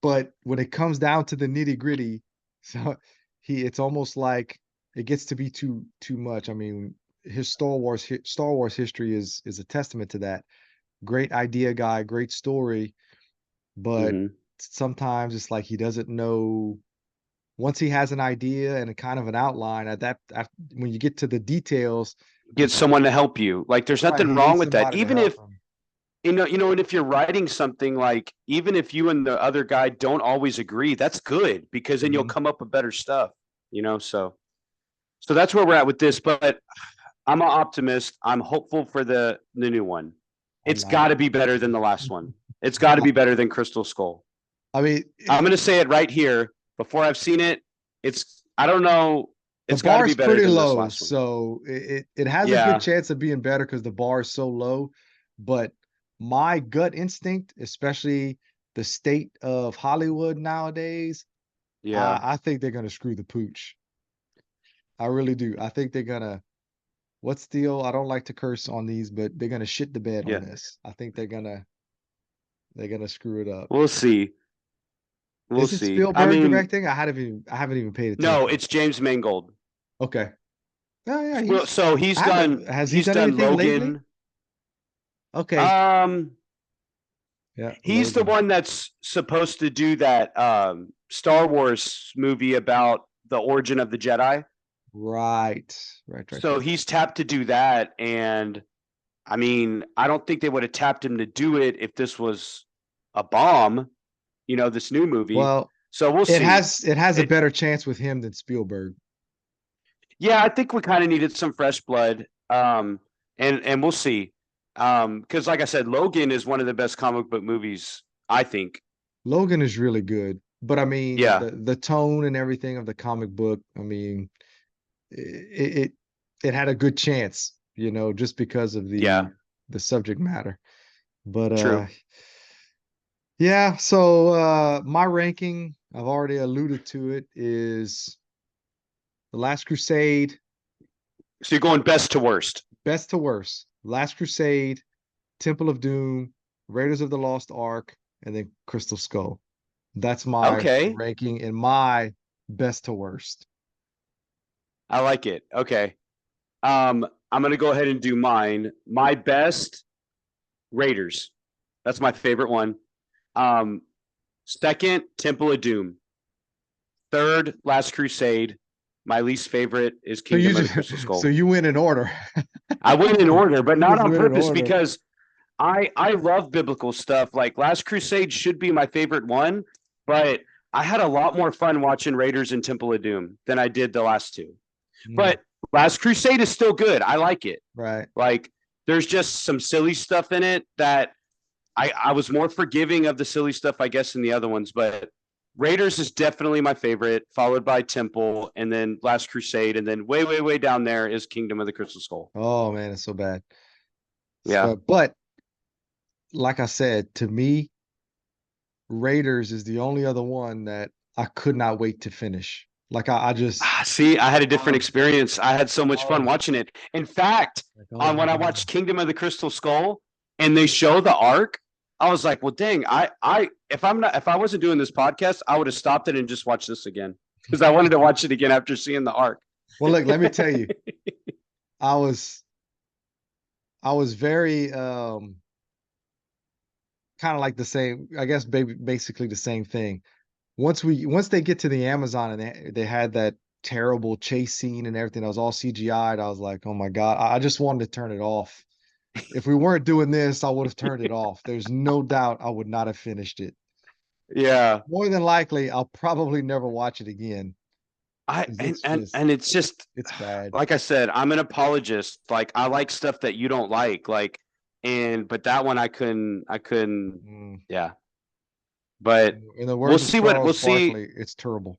But when it comes down to the nitty-gritty, so it's almost like it gets to be too much. I mean, his Star Wars history is a testament to that. Great idea guy, great story, but Hmm. sometimes it's like he doesn't know once he has an idea and a kind of an outline when you get to the details, Get someone to help you. Like, there's right, nothing he wrong needs with that. somebody to Even help if him. and if you're writing something, like, even if you and the other guy don't always agree, that's good because then you'll Mhm. come up with better stuff, so that's where we're at with this. But I'm an optimist. I'm hopeful for the new one. I'm It's not. got to be better than the last one. It's got to I, be better than Crystal Skull. I mean, I'm going to say it right here before I've seen it. I don't know. the It's got to bar be is better pretty than this low, last one. so it has a good Yeah. chance of being better because the bar is so low. But my gut instinct, especially the state of Hollywood nowadays, Yeah. I think they're gonna screw the pooch. I really do. I think they're gonna. What's the deal? I don't like to curse on these, but they're gonna shit the bed on Yeah. this. I think they're gonna screw it up. We'll see. We'll Is it see. I Spielberg mean, directing? I haven't even paid no, attention. it's James Mangold. Okay. Oh yeah, Well, so I haven't has he he's done done anything lately? Logan. Okay. Um, Yeah, he's the Logan. one that's supposed to do that Star Wars movie about the origin of the Jedi. Right. Right, right, So right, right. he's tapped to do that, and I mean, I don't think they would have tapped him to do it if this was a bomb. this new movie. Well, So we'll it see. has a It, better chance with him than Spielberg. yeah, I think we kind of needed some fresh blood. And we'll see. Because like I said, Logan is one of the best comic book movies, I think. Logan is really good, but I mean Yeah, the tone and everything of the comic book. I mean, it it had a good chance, just because of yeah, the subject matter. But true. yeah. So my ranking, I've already alluded to it, is The Last Crusade, So you're going best to worst. best to worst. Last Crusade, Temple of Doom, Raiders of the Lost Ark, and then Crystal Skull. That's my Okay. ranking in my best to worst. I like it. Okay. I'm gonna go ahead and do mine. My best Raiders. That's my favorite one. Um, second, Temple of Doom. Third, Last Crusade. My least favorite is So you Kingdom of the just Crystal so Skull. you went in order. I went in order, but You not just on went in purpose order. because I love biblical stuff. Like Last Crusade should be my favorite one, but I had a lot more fun watching Raiders and Temple of Doom than I did the last two. Mm, But Last Crusade is still good. I like it. right. Like there's just some silly stuff in it that I was more forgiving of the silly stuff, I guess, in the other ones, but Raiders is definitely my favorite, followed by Temple, and then Last Crusade, and then way, way, way down there is Kingdom of the Crystal Skull. Oh man, it's so bad. Yeah. So, but like I said, to me, Raiders is the only other one that I could not wait to finish. Like I just, See, I had a different oh, experience. I had so much fun oh, watching it. In fact, like, oh on my when I God. watched Kingdom of the Crystal Skull and they show the arc, I was like, well, dang, if I wasn't doing this podcast, I would have stopped it and just watched this again because I wanted to watch it again after seeing the arc. Well, look, let me tell you, I was I was very kind of like the same, I guess basically the same thing. Once they get to the Amazon and they had that terrible chase scene and everything that was all CGI'd, I was like, oh my God, I just wanted to turn it off. If we weren't doing this, I would have turned it off. There's no doubt I would not have finished it. Yeah. More than likely, I'll probably never watch it again I because and it's and just and it's just it's bad. like I said, I'm an apologist. Like I like stuff that you don't like. But that one I couldn't Mm. yeah. But In the we'll words of see what Charles we'll see. Barkley, it's terrible.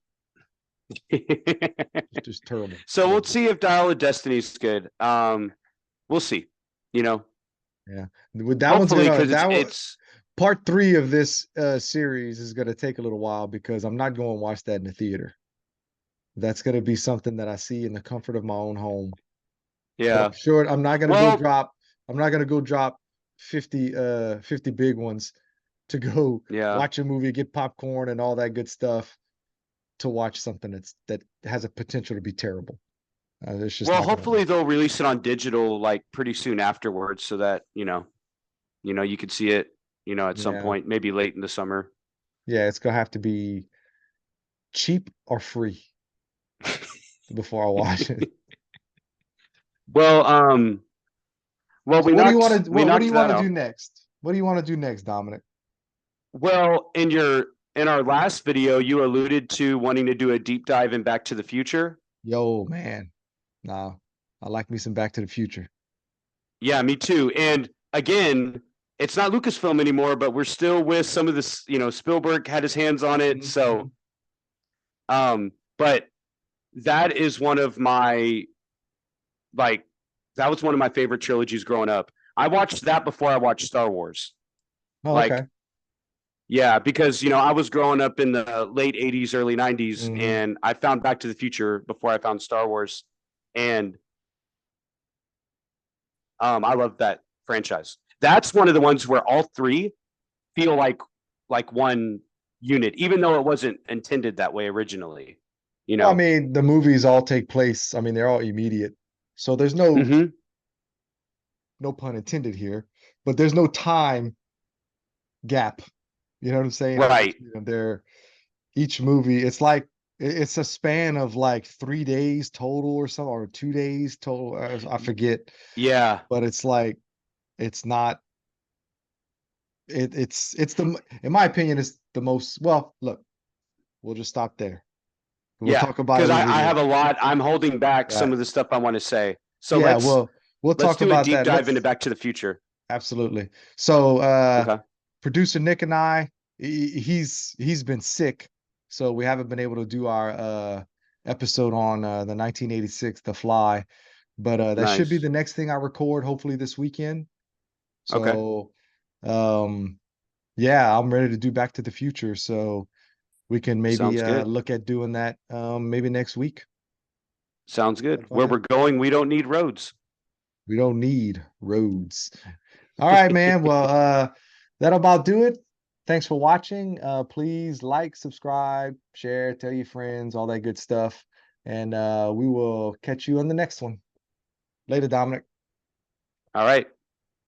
It's just terrible. So we'll Terrible. see if Dial of Destiny is good. We'll see. You know, Yeah. With that one's hopefully gonna because that one, it's part three of this series is gonna take a little while because I'm not going to watch that in the theater. That's gonna be something that I see in the comfort of my own home. But I'm yeah. sure Well, I'm not gonna go drop 50 big ones to go yeah. watch a movie, get popcorn and all that good stuff to watch something that has a potential to be terrible. It's just Well, not gonna work. hopefully they'll release it on digital like pretty soon afterwards, so that you could see it. At some Yeah. point, maybe late in the summer. Yeah, it's gonna have to be cheap or free before I watch it. Well, well, So we knocked we what do knocked you want that to do out. next? What do you want to do next, Dominic? Well, in our last video, you alluded to wanting to do a deep dive in Back to the Future. Yo, man. Nah, I like me some Back to the Future. Yeah, me too. And again, it's not Lucasfilm anymore, but we're still with some of this. Spielberg had his hands on it, Mhm. so but that is one of my like that was one of my favorite trilogies growing up. I watched that before I watched Star Wars. Oh, okay. Like, yeah, because I was growing up in the late '80s, early '90s, Hmm. and I found Back to the Future before I found Star Wars, and I love that franchise. That's one of the ones where all three feel like one unit, even though it wasn't intended that way originally. You Well, I know. mean, the movies all take place. I mean, they're all immediate, so there's Mm-hmm. no pun intended here, but there's no time gap. You know what I'm saying? In Right. between them. Each movie, it's like it's a span of like 3 days total or something, or 2 days total. I forget, Yeah. but it's like it's not. It's in my opinion, it's the most, well, look, we'll just stop there. We'll Yeah, talk about it because when I we, have a lot. I'm holding back yeah, some of the stuff I want to say. So yeah, let's we'll let's talk do a about deep that. dive into Let's Back to the Future. absolutely. So Okay. producer Nick and I, he's been sick, so we haven't been able to do our episode on the 1986 The Fly, but that should be Nice. the next thing I record hopefully this weekend. Okay. So um yeah, I'm ready to do Back to the Future, so we can maybe Sounds good. look at doing that maybe next week. Sounds good. Stuff like Where that. we're going, we don't need roads. We don't need roads. All right, man. Well, that'll about do it. Thanks for watching. Please like, subscribe, share, tell your friends, all that good stuff. And we will catch you on the next one. Later, Dominic. All right.